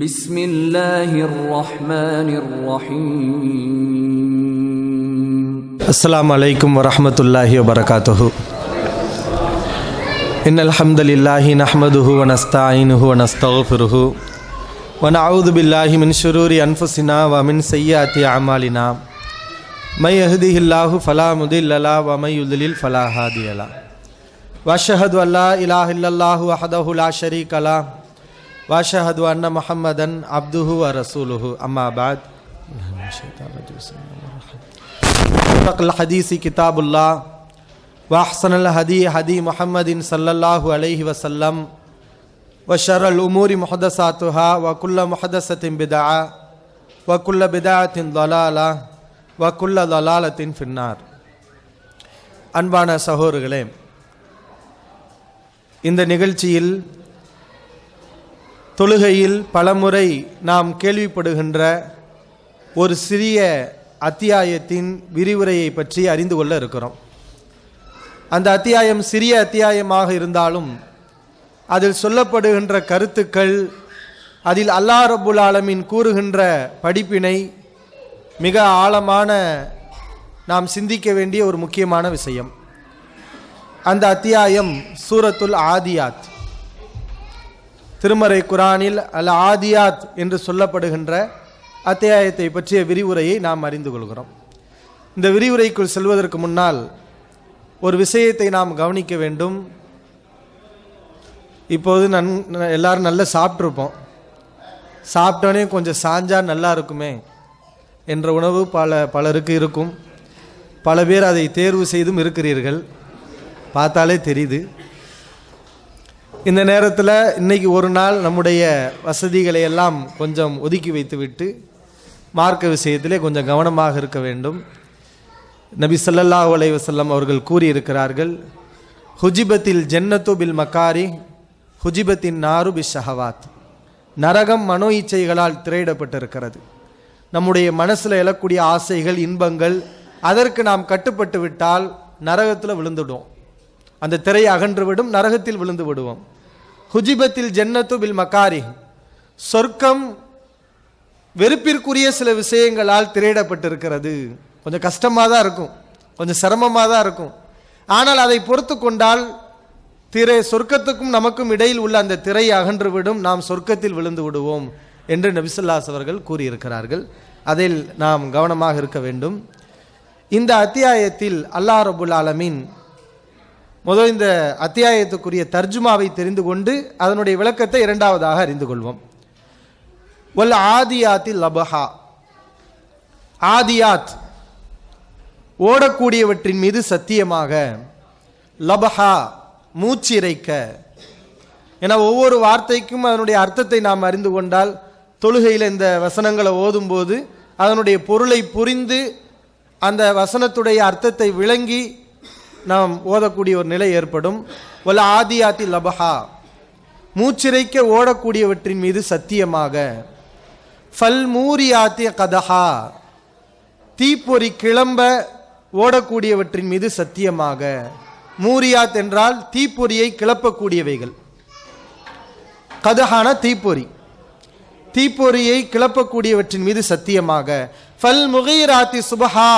بسم الله الرحمن الرحيم. السلام عليكم ورحمة الله وبركاته. إن الحمد لله نحمده ونستعينه ونستغفره ونعوذ بالله من شرور أنفسنا ومن سيئات أعمالنا. من يهده الله فلا مضل له ومن يضلل فلا هادي له. وأشهد أن لا إله إلا الله وحده لا شريك له وأشهد أن محمدا عبده ورسوله. أما بعد أصدق الحديث كتاب الله وأحسن الهدي هدي محمد صلى الله عليه وسلم وشر الأمور محدثاتها وكل محدثة بدعة وكل بدعة ضلالة وكل ضلالة في النار. அன்பான சகோதரர்களே, இந்த நிகழ்ச்சியில் தொழுகையில் பலமுறை நாம் கேள்விப்படுகின்ற ஒரு சிறிய அத்தியாயத்தின் விரிவுரையை பற்றி அறிந்து கொள்ள இருக்கிறோம். அந்த அத்தியாயம் சிறிய அத்தியாயமாக இருந்தாலும் அதில் சொல்லப்படுகின்ற கருத்துக்கள், அதில் அல்லாஹ் ரப்புல் ஆலமீன் கூறுகின்ற படிப்பினை மிக ஆழமான நாம் சிந்திக்க வேண்டிய ஒரு முக்கியமான விஷயம். அந்த அத்தியாயம் சூரத்துல் ஆதியாத். திருமறை குரானில் அல் ஆதியாத் என்று சொல்லப்படுகின்ற அத்தியாயத்தை பற்றிய விரிவுரையை நாம் அறிந்து கொள்கிறோம். இந்த விரிவுரைக்குள் செல்வதற்கு முன்னால் ஒரு விஷயத்தை நாம் கவனிக்க வேண்டும். இப்போது எல்லாரும் நல்லா சாப்பிட்ருப்போம். சாப்பிட்டோன்னே கொஞ்சம் சாஞ்சா நல்லா இருக்குமே என்ற உணவு பலருக்கு இருக்கும். பல பேர் அதை தேர்வு செய்தும் இருக்கிறீர்கள், பார்த்தாலே தெரியுது. இந்த நேரத்தில் இன்றைக்கி ஒரு நாள் நம்முடைய வசதிகளை எல்லாம் கொஞ்சம் ஒதுக்கி வைத்துவிட்டு மார்க்க விஷயத்திலே கொஞ்சம் கவனமாக இருக்க வேண்டும். நபி ஸல்லல்லாஹு அலைஹி வஸல்லம் அவர்கள் கூறியிருக்கிறார்கள், ஹுஜிபத்தில் ஜன்னத்து பில் மக்காரி ஹுஜிபத்தின் நாரு பி ஷஹவாத். நரகம் மனோ இச்சைகளால் திரையிடப்பட்டிருக்கிறது. நம்முடைய மனசில் எழக்கூடிய ஆசைகள், இன்பங்கள், அதற்கு நாம் கட்டுப்பட்டு விட்டால் நரகத்தில் விழுந்துவிடும். அந்த திரை அகன்றுவிடும், நரகத்தில் விழுந்து விடுவோம். ஹுஜிபத்தில் ஜன்னத்து பில் மக்காரி, சொர்க்கம் வெறுப்பிற்குரிய சில விஷயங்களால் திரையிடப்பட்டிருக்கிறது. கொஞ்சம் கஷ்டமாக தான் இருக்கும், கொஞ்சம் சிரமமாக தான் இருக்கும். ஆனால் அதை பொறுத்து கொண்டால் சொர்க்கத்துக்கும் நமக்கும் இடையில் உள்ள அந்த திரை அகன்றுவிடும், நாம் சொர்க்கத்தில் விழுந்து விடுவோம் என்று நபி ஸல்லல்லாஹு அலைஹி அவர்கள் கூறியிருக்கிறார்கள். அதில் நாம் கவனமாக இருக்க வேண்டும். இந்த அத்தியாயத்தில் அல்லாஹ் ரப்புல் ஆலமீன் முதல் இந்த அத்தியாயத்துக்குரிய தர்ஜுமாவை தெரிந்து கொண்டு அதனுடைய விளக்கத்தை இரண்டாவதாக அறிந்து கொள்வோம். வல் ஆதியாத்தில் லபஹா. ஆதியாத் ஓடக்கூடியவற்றின் மீது சத்தியமாக, லபஹா மூச்சிறைக்க. ஏன்னா ஒவ்வொரு வார்த்தைக்கும் அதனுடைய அர்த்தத்தை நாம் அறிந்து கொண்டால், தொழுகையில் இந்த வசனங்களை ஓதும்போது அதனுடைய பொருளை புரிந்து அந்த வசனத்துடைய அர்த்தத்தை விளங்கி நாம் ஓதக்கூடிய ஒரு நிலை ஏற்படும். வல் ஆதியாத்தி லபஹா, மூச்சிறைக்க ஓடக்கூடியவற்றின் மீது சத்தியமாக. ஃபல் மூரியாத்தி கதஹா, தீப்பொறி கிளம்ப ஓடக்கூடியவற்றின் மீது சத்தியமாக. மூரியாத் என்றால் தீப்பொறியை கிளப்பக்கூடியவைகள். கதஹான தீப்பொறி, தீப்பொறியை கிளப்பக்கூடியவற்றின் மீது சத்தியமாக. ஃபல் முகீராத்தி சுபஹா,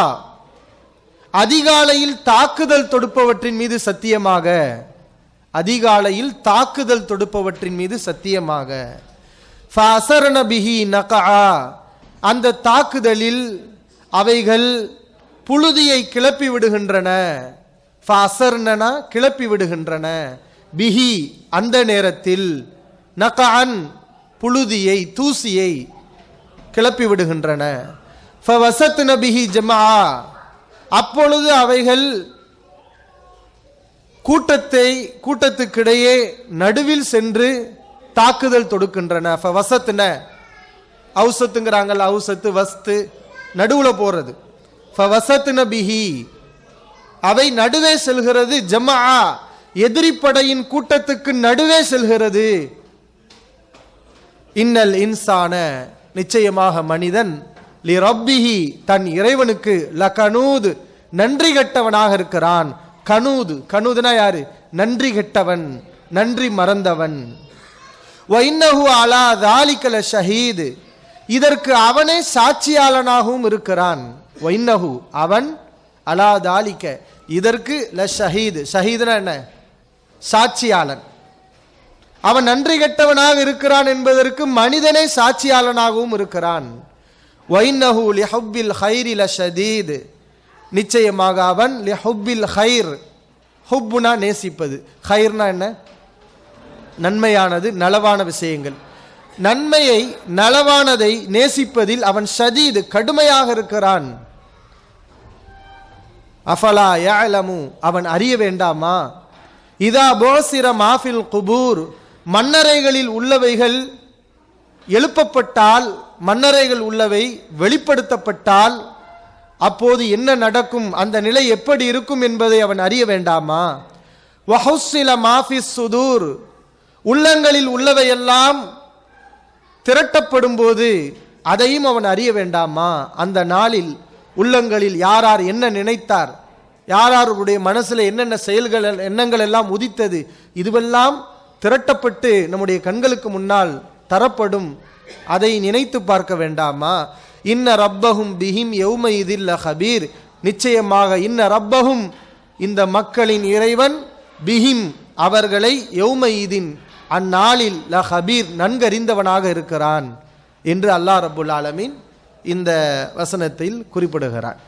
அதிகாலையில் தாக்குதல் தொடுப்பவற்றின் மீது சத்தியமாக. அதிகாலையில் தாக்குதல் தொடுப்பவற்றின் மீது சத்தியமாக. ஃபஅஸர்ன பிஹி நகஆ, அந்த தாக்குதலில் அவைகள் புழுதியை கிளப்பி விடுகின்றன. ஃபஅஸர்னா கிளப்பி விடுகின்றன, பிஹி அந்த நேரத்தில், நகஅன் புழுதியை தூசியை கிளப்பி விடுகின்றன. ஃபவஸத்ன பிஹி ஜமஆ, அப்பொழுது அவைகள் கூட்டத்துக்கிடையே நடுவில் சென்று தாக்குதல் தொடுக்கின்றன. ஃபவஸத்ன, அவுசத்துங்கிறாங்கல்ல, அவுசத்து வஸ்து நடுவில் போறது. ஃபவஸத்ன பிஹி, அவை நடுவே செல்கிறது. ஜமஆ, எதிரிப்படையின் கூட்டத்துக்கு நடுவே செல்கிறது. இன்னல் இன்சான, நிச்சயமாக மனிதன், லி ரப்பிஹி, தன் இறைவனுக்கு, லகனூத், நன்றி கெட்டவனாக இருக்கிறான். கனூது, கனூதுனா யாரு? நன்றி கெட்டவன், நன்றி மறந்தவன். வைன்னஹு அலா தாலிக லஷஹீத், இதற்கு அவனே சாட்சியாளனாகவும் இருக்கிறான். வைன்னஹு அவன், அலா தாலிக இதற்கு லஷஹீத், ஷஹீத்னா என்ன? சாட்சியாளன். அவன் நன்றி கெட்டவனாக இருக்கிறான் என்பதற்கு மனிதனே சாட்சியாளனாகவும் இருக்கிறான். வைன்னஹு லிஹுப்பில் கைரி லஷதீத், நிச்சயமாக அவன் லிஹுப்பில் கைர், ஹுப்புனா நேசிப்பது, கைர்னா என்ன? நன்மையானது, நலவான விஷயங்கள். நன்மையை நலவானதை நேசிப்பதில் அவன் ஷதீத், கடுமையாக இருக்கிறான். அஃபலா யஅலமு, அவன் அறிய வேண்டாமா? இதா போசிர மாஃபில் குபூர், மன்னரைகளில் உள்ளவைகள் எழுப்பப்பட்டால், மன்னரைகள் உள்ளவை வெளிப்படுத்தப்பட்டால் அப்போது என்ன நடக்கும், அந்த நிலை எப்படி இருக்கும் என்பதை அவன் அறிய வேண்டாமா? வஹுஸ்ஸில மாஃபிஸ் சுதூர், உள்ளங்களில் உள்ளவையெல்லாம் திரட்டப்படும் போது அதையும் அவன் அறிய வேண்டாமா? அந்த நாளில் உள்ளங்களில் யார் யார் என்ன நினைத்தார், யார் யாருடைய மனசில் என்னென்ன செயல்கள் எண்ணங்கள் எல்லாம் உதித்தது, இதுவெல்லாம் திரட்டப்பட்டு நம்முடைய கண்களுக்கு முன்னால் தரப்படும். அதை நினைத்து பார்க்க வேண்டாமா? இன்ன ரப்பஹும் பிஹிம் யௌமஇதில் லஹபீர், நிச்சயமாக இன்ன ரப்பஹும், இந்த மக்களின் இறைவன், பிஹிம் அவர்களை, யௌமஇதின் அந்நாளில் லஹபீர் நன்கறிந்தவனாக இருக்கிறான் என்று அல்லாஹ் ரப்புல் ஆலமீன் இந்த வசனத்தில் குறிப்பிடுகிறார்.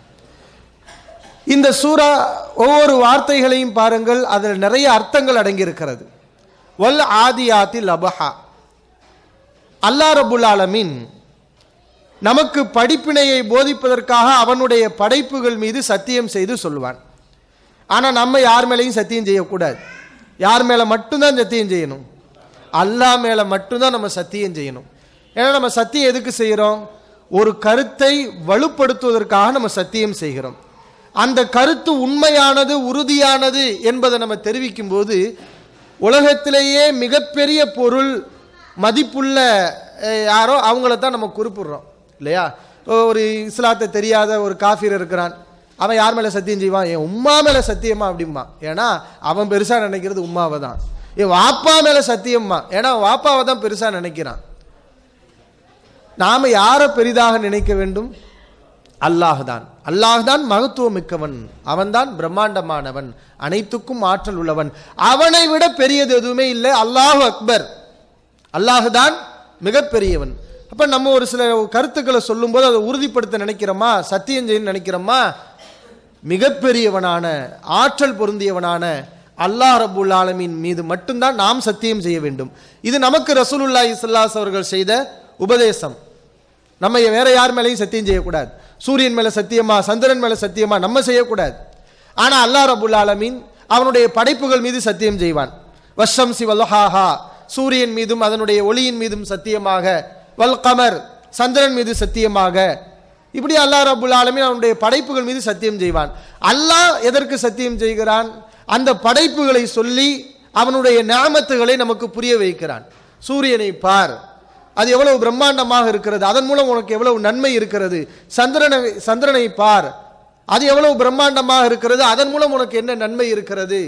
இந்த சூரா ஒவ்வொரு வார்த்தைகளையும் பாருங்கள், அதில் நிறைய அர்த்தங்கள் அடங்கியிருக்கிறது. வல் ஆதியாத்தில் அபஹா, அல்லாஹ் ரப்புல் ஆலமீன் நமக்கு படிப்பினையை போதிப்பதற்காக அவனுடைய படைப்புகள் மீது சத்தியம் செய்து சொல்வான். ஆனால் நம்ம யார் மேலேயும் சத்தியம் செய்யக்கூடாது. யார் மேலே மட்டும்தான் சத்தியம் செய்யணும்? அல்லாஹ் மேலே மட்டும்தான் நம்ம சத்தியம் செய்யணும். ஏன்னா நம்ம சத்தியம் எதுக்கு செய்கிறோம்? ஒரு கருத்தை வலுப்படுத்துவதற்காக நம்ம சத்தியம் செய்கிறோம். அந்த கருத்து உண்மையானது, உறுதியானது என்பதை நம்ம தெரிவிக்கும் போது உலகத்திலேயே மிகப்பெரிய பொருள் மதிப்புள்ள யாரோ அவங்கள தான் நம்ம குறிப்பிடுறோம் இல்லையா? ஒரு இஸ்லாத்தை தெரியாத ஒரு காஃபிர் இருக்கிறான், அவன் யார் மேலே சத்தியம் செய்வான்? என் உம்மா மேலே சத்தியமா அப்படிம்பா. ஏன்னா அவன் பெருசாக நினைக்கிறது உம்மாவை தான். என் வாப்பா மேலே சத்தியம்மா, ஏன்னா வாப்பாவை தான் பெருசாக நினைக்கிறான். நாம் யாரை பெரிதாக நினைக்க வேண்டும்? அல்லாஹ் தான். அல்லாஹ் தான் மகத்துவம் மிக்கவன், அவன்தான் பிரம்மாண்டமானவன், அனைத்துக்கும் ஆற்றல் உள்ளவன். அவனை விட பெரியது எதுவுமே இல்லை. அல்லாஹு அக்பர், அல்லாஹ் தான் மிகப்பெரியவன். அப்ப நம்ம ஒரு சில கருத்துக்களை சொல்லும் போது அதை உறுதிப்படுத்த நினைக்கிறோமா, சத்தியம் செய்ய நினைக்கிறோமா? மிகப்பெரியவனான, ஆற்றல் பொருந்தியவனான அல்லாஹ் ரப்புல் ஆலமீன் மீது மட்டும்தான் நாம் சத்தியம் செய்ய வேண்டும். இது நமக்கு ரசூலுல்லாஹி ஸல்லல்லாஹு அலைஹி அவர்கள் செய்த உபதேசம். நம்ம வேற யார் மேலேயும் சத்தியம் செய்யக்கூடாது. சூரியன் மேல சத்தியமா, சந்திரன் மேல சத்தியமா நம்ம செய்யக்கூடாது. ஆனா அல்லாஹ் ரப்புல் ஆலமீன் அவனுடைய படைப்புகள் மீது சத்தியம் செய்வான். வஷ்ஷம்சி வல்ஹாஹா, சூரியன் மீதும் அதனுடைய ஒளியின் மீதும் சத்தியமாக, வல் கமர் சந்திரன் மீது சத்தியமாக, இப்படி அல்லாஹ் ரப்புல் ஆலமீன் அவனுடைய படைப்புகள் மீது சத்தியம் செய்வான். அல்லாஹ் எதற்கு சத்தியம் செய்கிறான்? அந்த படைப்புகளை சொல்லி அவனுடைய நிஅமத்துகளை நமக்கு புரிய வைக்கிறான். சூரியனை பார், அது எவ்வளவு பிரம்மாண்டமாக இருக்கிறது, அதன் மூலம் உனக்கு எவ்வளவு நன்மை இருக்கிறது. சந்திரனை பார், அது எவ்வளவு பிரம்மாண்டமாக இருக்கிறது, அதன் மூலம் உனக்கு என்ன நன்மை இருக்கிறது.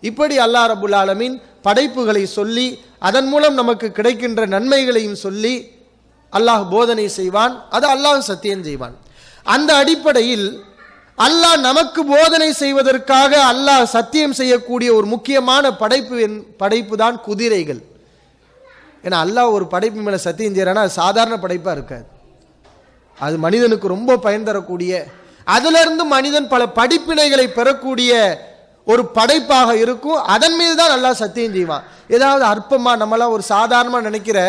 இப்படி அல்லாஹ் ரப்புல் ஆலமீன் படைப்புகளை சொல்லி அதன் மூலம் நமக்கு கிடைக்கின்ற நன்மைகளையும் சொல்லி அல்லாஹ் போதனை செய்வான். அது அல்லாஹ் சத்தியம் செய்வான். அந்த அடிப்படையில் அல்லாஹ் நமக்கு போதனை செய்வதற்காக அல்லாஹ் சத்தியம் செய்யக்கூடிய ஒரு முக்கியமான படைப்பு தான் குதிரைகள். ஏன்னா அல்லாஹ் ஒரு படைப்பு மேலே சத்தியம் செய்யறானா அது சாதாரண படைப்பாக இருக்காது. அது மனிதனுக்கு ரொம்ப பயன் தரக்கூடிய, அதிலிருந்து மனிதன் பல படிப்பினைகளை பெறக்கூடிய ஒரு படைப்பாக இருக்கும். அதன் மீது தான் அல்லாஹ் சத்தியம் செய்வான். ஏதாவது அற்பமாக நம்மளாம் ஒரு சாதாரணமாக நினைக்கிற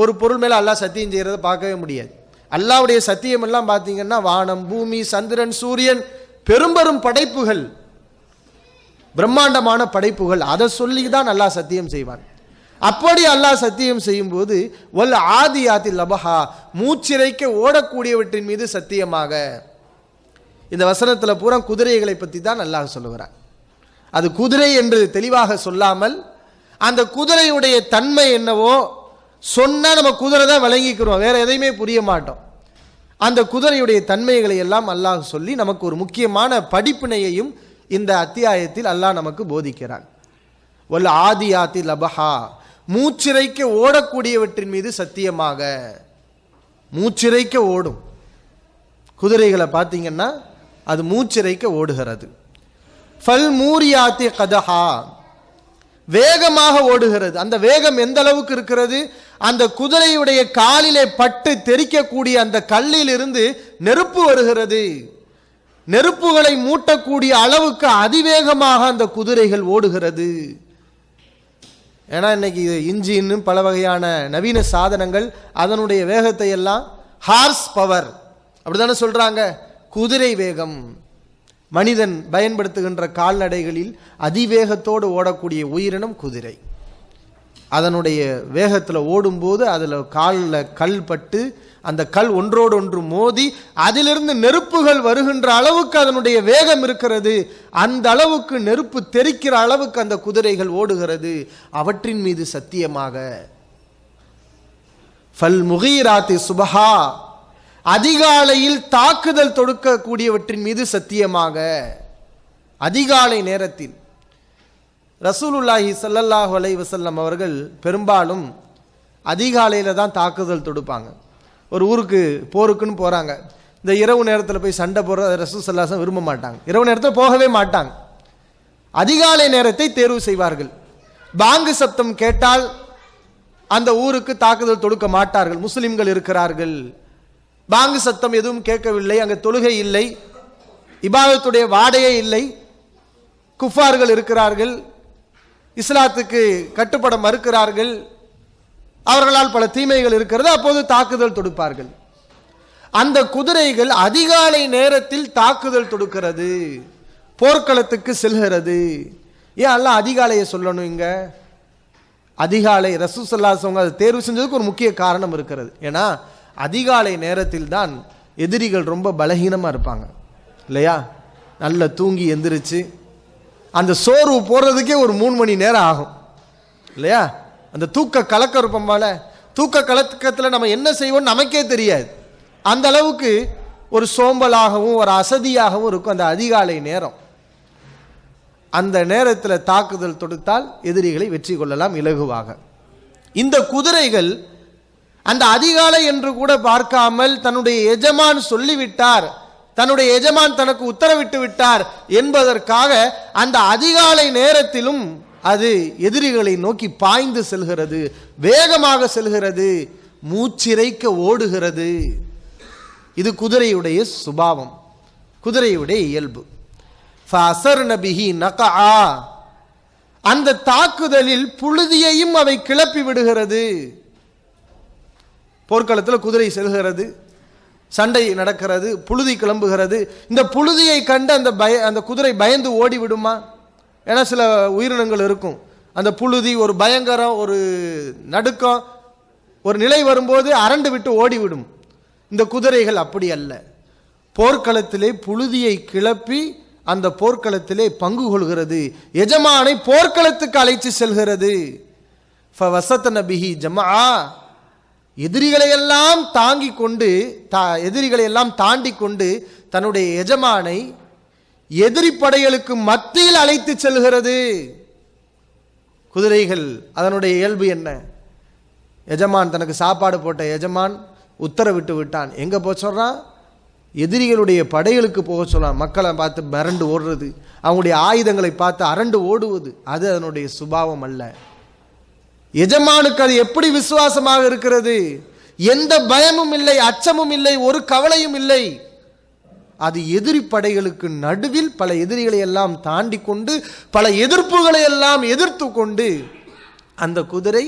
ஒரு பொருள் மேலே அல்லாஹ் சத்தியம் செய்கிறத பார்க்கவே முடியாது. அல்லாஹ்வுடைய சத்தியம் எல்லாம் பார்த்தீங்கன்னா வானம், பூமி, சந்திரன், சூரியன், பெரும்பெரும் படைப்புகள், பிரம்மாண்டமான படைப்புகள், அதை சொல்லி தான் அல்லாஹ் சத்தியம் செய்வான். அப்படி அல்லாஹ் சத்தியம் செய்யும் போது வல் ஆதியாத்தில் லபஹா, மூச்சிறைக்க ஓடக்கூடியவற்றின் மீது சத்தியமாக. இந்த வசனத்தில் பூரா குதிரைகளை பற்றி தான் அல்லாஹ் சொல்லுகிறான். அது குதிரை என்று தெளிவாக சொல்லாமல் அந்த குதிரையுடைய தன்மை என்னவோ சொன்னால் நம்ம குதிரை தான் விளங்கிக்கிறோம், வேற எதையுமே புரிய மாட்டோம். அந்த குதிரையுடைய தன்மைகளை எல்லாம் அல்லாஹ் சொல்லி நமக்கு ஒரு முக்கியமான படிப்பினையையும் இந்த அத்தியாயத்தில் அல்லாஹ் நமக்கு போதிக்கிறான். வல் ஆதியாத்தில் லபஹா, மூச்சிறைக்க ஓடக்கூடியவற்றின் மீது சத்தியமாக. மூச்சிறைக்க ஓடும் குதிரைகளை பார்த்தீங்கன்னா அது மூச்சிறைக்க ஓடுகிறது. ஃபல் மூரியாத்தி கதஹா, வேகமாக ஓடுகிறது. அந்த வேகம் எந்த அளவுக்கு இருக்கிறது? அந்த குதிரையுடைய காலிலே பட்டு தெறிக்கக்கூடிய அந்த கல்லில் இருந்து நெருப்பு வருகிறது. நெருப்புகளை மூட்டக்கூடிய அளவுக்கு அதிவேகமாக அந்த குதிரைகள் ஓடுகிறது. ஏன்னா இன்னைக்கு இன்ஜின் பல வகையான நவீன சாதனங்கள் அதனுடைய வேகத்தை எல்லாம் ஹார்ஸ் பவர் அப்படிதானே சொல்றாங்க. குதிரை வேகம், மனிதன் பயன்படுத்துகின்ற கால்நடைகளில் அதிவேகத்தோடு ஓடக்கூடிய உயிரினம் குதிரை. அதனுடைய வேகத்தில் ஓடும்போது அதில் காலில் கல் பட்டு அந்த கல் ஒன்றோடு ஒன்று மோதி அதிலிருந்து நெருப்புகள் வருகின்ற அளவுக்கு அதனுடைய வேகம் இருக்கிறது. அந்த அளவுக்கு நெருப்பு தெறிக்கிற அளவுக்கு அந்த குதிரைகள் ஓடுகிறது. அவற்றின் மீது சத்தியமாக. ஃபல் முகீராத்தி சுபஹா, அதிகாலையில் தாக்குதல் தொடுக்கக்கூடியவற்றின் மீது சத்தியமாக. அதிகாலை நேரத்தில் ரசூலுல்லாஹி ஸல்லல்லாஹு அலைஹி வஸல்லம் அவர்கள் பெரும்பாலும் அதிகாலையில் தான் தாக்குதல் தொடுப்பாங்க. ஒரு ஊருக்கு போருக்குன்னு போகிறாங்க, இந்த இரவு நேரத்தில் போய் சண்டை போடுற ரசூல் ஸல்லல்லாஹு அலைஹி வஸல்லம் விரும்ப மாட்டாங்க. இரவு நேரத்தில் போகவே மாட்டாங்க. அதிகாலை நேரத்தை தேர்வு செய்வார்கள். பாங்கு சப்தம் கேட்டால் அந்த ஊருக்கு தாக்குதல் தொடுக்க மாட்டார்கள். முஸ்லிம்கள் இருக்கிறார்கள், பாங்கு சத்தம் எதுவும் கேட்கவில்லை, அங்கே தொழுகை இல்லை, இபாதத்துடைய வாடையே இல்லை, குஃபார்கள் இருக்கிறார்கள், இஸ்லாத்துக்கு கட்டுப்பட மறுக்கிறார்கள், அவர்களால் பல தீமைகள் இருக்கிறது, அப்போது தாக்குதல் தொடுப்பார்கள். அந்த குதிரைகள் அதிகாலை நேரத்தில் தாக்குதல் தொடுக்கிறது, போர்க்களத்துக்கு செல்கிறது. ஏன் அல்லாஹ் அதிகாலையை சொல்லணும்? இங்க அதிகாலை ரசூல் ஸல்லல்லாஹு அலைஹி வஸல்லம் அதை தேர்வு செஞ்சதுக்கு ஒரு முக்கிய காரணம் இருக்கிறது. ஏன்னா அதிகாலை நேரத்தில் தான் எதிரிகள் ரொம்ப பலகீனமாக இருப்பாங்க இல்லையா? நல்ல தூங்கி எந்திரிச்சு அந்த சோர்வு போடுறதுக்கே ஒரு 3 மணி நேரம் ஆகும் இல்லையா? அந்த தூக்க கலக்கம் இருப்போம் போல, தூக்க கலக்கத்தில் நம்ம என்ன செய்வோம் நமக்கே தெரியாது. அந்த அளவுக்கு ஒரு சோம்பலாகவும் ஒரு அசதியாகவும் இருக்கும் அந்த அதிகாலை நேரம். அந்த நேரத்தில் தாக்குதல் தொடுத்தால் எதிரிகளை வெற்றி கொள்ளலாம் இலகுவாக. இந்த குதிரைகள் அந்த அதிகாலை என்று கூட பார்க்காமல் தன்னுடைய எஜமான் சொல்லிவிட்டார், தன்னுடைய எஜமான் தனக்கு உத்தரவிட்டு விட்டார் என்பதற்காக அந்த அதிகாலை நேரத்திலும் அது எதிரிகளை நோக்கி பாய்ந்து செல்கிறது, வேகமாக செல்கிறது, மூச்சிறைக்க ஓடுகிறது. இது குதிரையுடைய சுபாவம், குதிரையுடைய இயல்பு. ஃபஅஸர்ன பிஹி நகஆ, அந்த தாக்குதலில் புழுதியையும் அவை கிளப்பி விடுகிறது. போர்க்களத்தில் குதிரை செல்கிறது, சண்டை நடக்கிறது, புழுதி கிளம்புகிறது. இந்த புழுதியை கண்டு அந்த குதிரை பயந்து ஓடி விடுமா? ஏன்னா சில உயிரினங்கள் இருக்கும், அந்த புழுதி ஒரு பயங்கரம், ஒரு நடுக்கம், ஒரு நிலை வரும்போது அரண்டு விட்டு ஓடிவிடும். இந்த குதிரைகள் அப்படி அல்ல. போர்க்களத்திலே புழுதியை கிளப்பி அந்த போர்க்களத்திலே பங்கு கொள்கிறது, எஜமானை போர்க்களத்துக்கு அழைத்து செல்கிறது. ஃபவஸத்ன பிஹி ஜமஆ, எதிரிகளை எல்லாம் தாங்கி கொண்டு எதிரிகளை எல்லாம் தாண்டி கொண்டு தன்னுடைய எஜமானை எதிரி படைகளுக்கு மத்தியில் அழைத்து செல்கிறது. குதிரைகள் அதனுடைய இயல்பு என்ன? எஜமான் தனக்கு சாப்பாடு போட்ட எஜமான் உத்தரவிட்டு விட்டான், எங்க போக சொல்றான்? எதிரிகளுடைய படைகளுக்கு போக சொல்றான். மக்களை பார்த்து மிரண்டு ஓடுறது, அவங்களுடைய ஆயுதங்களை பார்த்து அரண்டு ஓடுவது, அது அதனுடைய சுபாவம் அல்ல. எஜமானுக்கு அது எப்படி விசுவாசமாக இருக்கிறது? எந்த பயமும் இல்லை, அச்சமும் இல்லை, ஒரு கவலையும் இல்லை. அது எதிரி படைகளுக்கு நடுவில் பல எதிரிகளை எல்லாம் தாண்டி கொண்டு பல எதிர்ப்புகளை எல்லாம் எதிர்த்து கொண்டு அந்த குதிரை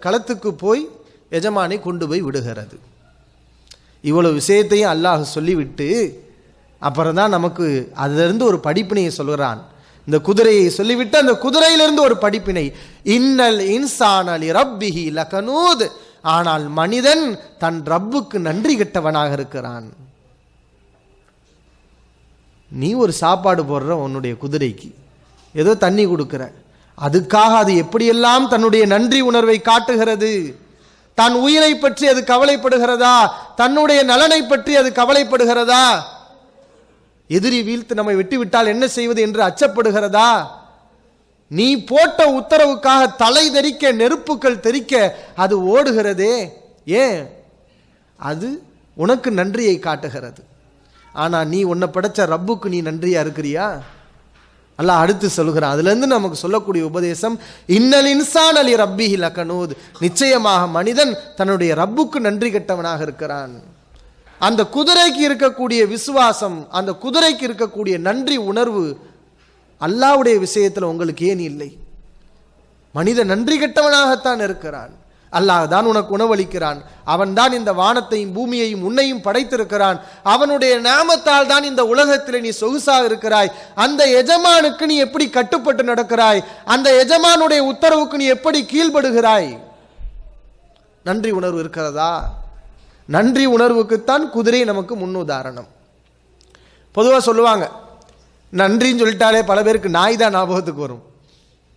களத்துக்கு போய் எஜமானை கொண்டு போய் விடுகிறது. இவ்வளவு விஷயத்தையும் அல்லாஹ் சொல்லிவிட்டு அப்புறம் தான் நமக்கு அதிலிருந்து ஒரு படிப்பினையை சொல்கிறான். இந்த குதிரையை சொல்லிவிட்டு அந்த குதிரையிலிருந்து ஒரு படிப்பினை, இன்னல் இன்சான லிரப்பிஹி லகனூத், ஆனால் மனிதன் தன் ரப்புக்கு நன்றி கெட்டவனாக இருக்கிறான். நீ ஒரு சாப்பாடு போடுற உன்னுடைய குதிரைக்கு, ஏதோ தண்ணி கொடுக்கிற, அதுக்காக அது எப்படியெல்லாம் தன்னுடைய நன்றி உணர்வை காட்டுகிறது. தன் உயிரை பற்றி அது கவலைப்படுகிறதா? தன்னுடைய நலனை பற்றி அது கவலைப்படுகிறதா? எதிரி வீழ்த்து நம்மை வெட்டி விட்டால் என்ன செய்வது என்று அச்சப்படுகிறதா? நீ போட்ட உத்தரவுக்காக தலை தெறிக்க நெருப்புகள் தெறிக்க அது ஓடுகிறதே, ஏன்? அது உனக்கு நன்றியை காட்டுகிறது. ஆனா நீ உன்னை படைச்ச ரப்புக்கு நீ நன்றியா இருக்கிறியா? அல்லாஹ் அடுத்து சொல்கிறான். அதுல இருந்து நமக்கு சொல்லக்கூடிய உபதேசம், இன்னல் இன்சான் அலி ரப்பிஹி லகனூத், நிச்சயமாக மனிதன் தன்னுடைய ரப்புக்கு நன்றி கெட்டவனாக இருக்கிறான். அந்த குதிரைக்கு இருக்கக்கூடிய விசுவாசம், அந்த குதிரைக்கு இருக்கக்கூடிய நன்றி உணர்வு அல்லாஹ்வுடைய விஷயத்தில் உங்களுக்கு ஏன் இல்லை? மனிதன் நன்றி கெட்டவனாகத்தான் இருக்கிறான். அல்லாஹ் தான் உனக்கு உணவளிக்கிறான். அவன் தான் இந்த வானத்தையும் பூமியையும் உன்னையும் படைத்திருக்கிறான். அவனுடைய நாமத்தால் தான் இந்த உலகத்தில் நீ சொகுசாக இருக்கிறாய். அந்த எஜமானுக்கு நீ எப்படி கட்டுப்பட்டு நடக்கிறாய்? அந்த எஜமானுடைய உத்தரவுக்கு நீ எப்படி கீழ்படுகிறாய்? நன்றி உணர்வு இருக்கிறதா? நன்றி உணர்வுக்குத்தான் குதிரை நமக்கு முன்னுதாரணம். பொதுவாக சொல்லுவாங்க, நன்றின்னு சொல்லிட்டாலே பல பேருக்கு நாய் தான் ஞாபகத்துக்கு வரும்.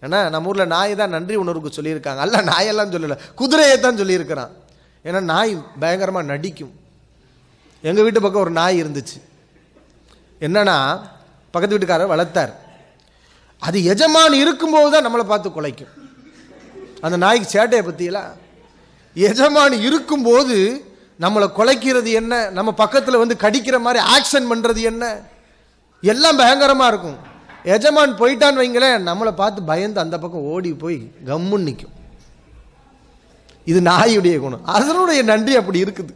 ஏன்னா நம்ம ஊரில் நாய் தான் நன்றி உணர்வுக்கு சொல்லியிருக்காங்க. அல்ல, நாயெல்லாம் சொல்லலை, குதிரையை தான் சொல்லியிருக்கிறான். ஏன்னா நாய் பயங்கரமாக நடிக்கும். எங்கள் வீட்டு பக்கம் ஒரு நாய் இருந்துச்சு. என்னன்னா, பக்கத்து வீட்டுக்காரர் வளர்த்தார். அது எஜமான் இருக்கும்போது தான் நம்மளை பார்த்து குலைக்கும். அந்த நாய்க்கு சேட்டையை பற்றியெல்லாம், எஜமான் இருக்கும்போது நம்மளை குலைக்கிறது என்ன, நம்ம பக்கத்தில் வந்து கடிக்கிற மாதிரி ஆக்ஷன் பண்ணுறது என்ன, எல்லாம் பயங்கரமாக இருக்கும். எஜமான் போயிட்டான்னு வைங்களேன், நம்மளை பார்த்து பயந்து அந்த பக்கம் ஓடி போய் கம்முன்னு நிற்கும். இது நாயுடைய குணம். அதனுடைய நன்றி அப்படி இருக்குது.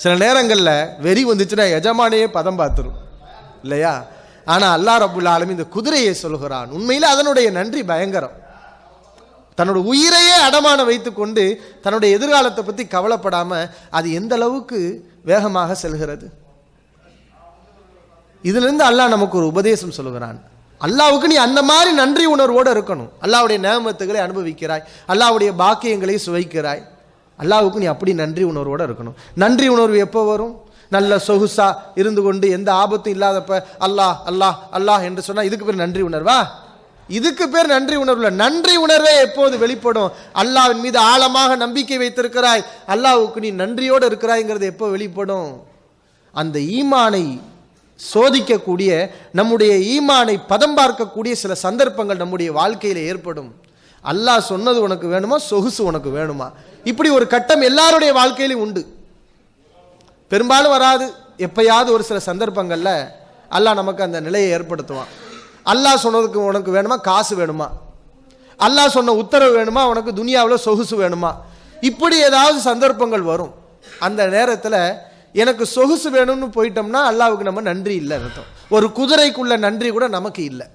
சில நேரங்களில் வெறி வந்துச்சுன்னா எஜமானையே பதம் பார்த்துரும் இல்லையா? ஆனால் அல்லாஹ் ரப்புல் ஆலமீன் இந்த குதிரையை சொல்கிறான். உண்மையில் அதனுடைய நன்றி பயங்கரம். தன்னோட உயிரையே அடமான வைத்துக்கொண்டு தன்னுடைய எதிர்காலத்தை பற்றி கவலைப்படாம அது எந்த அளவுக்கு வேகமாக செல்கிறது. இதிலிருந்து அல்லாஹ் நமக்கு ஒரு உபதேசம் சொல்லுகிறான். அல்லாஹ்வுக்கு நீ அந்த மாதிரி நன்றி உணர்வோடு இருக்கணும். அல்லாஹ்வுடைய நேமத்துகளை அனுபவிக்கிறாய், அல்லாஹ்வுடைய பாக்கியங்களை சுவைக்கிறாய். அல்லாஹ்வுக்கு நீ அப்படி நன்றி உணர்வோடு இருக்கணும். நன்றி உணர்வு எப்போ வரும்? நல்ல சொகுசா இருந்து கொண்டு எந்த ஆபத்தும் இல்லாதப்ப அல்லாஹ் அல்லாஹ் அல்லாஹ் என்று சொன்னால் இதுக்கு பேர் நன்றி உணர்வா? இதுக்கு பேர் நன்றி உணர்வு. நன்றி உணர்வே எப்போது வெளிப்படும்? அல்லாஹ்வின் மீது ஆழமாக நம்பிக்கை வைத்திருக்கிறாய், அல்லாஹ்வுக்கு நீ நன்றியோடு இருக்கிறாய்ங்கிறது எப்போ வெளிப்படும்? அந்த ஈமானை சோதிக்கக்கூடிய, நம்முடைய ஈமானை பதம் பார்க்கக்கூடிய சில சந்தர்ப்பங்கள் நம்முடைய வாழ்க்கையில் ஏற்படும். அல்லாஹ் சொன்னது உனக்கு வேணுமா, சொகுசு உனக்கு வேணுமா? இப்படி ஒரு கட்டம் எல்லாருடைய வாழ்க்கையிலும் உண்டு. பெரும்பாலும் வராது, எப்பயாவது ஒரு சில சந்தர்ப்பங்களில் அல்லாஹ் நமக்கு அந்த நிலையை ஏற்படுத்துவான். அல்லாஹ் சொன்னதுக்கு உனக்கு வேணுமா, காசு வேணுமா? அல்லாஹ் சொன்ன உத்தரவு வேணுமா, உனக்கு துனியாவில் சொகுசு வேணுமா? இப்படி ஏதாவது சந்தர்ப்பங்கள் வரும். அந்த நேரத்தில் எனக்கு சொகுசு வேணும்னு போயிட்டோம்னா அல்லாஹ்வுக்கு நம்ம நன்றி இல்லை அர்த்தம். ஒரு குதிரைக்குள்ள நன்றி கூட நமக்கு இல்லை.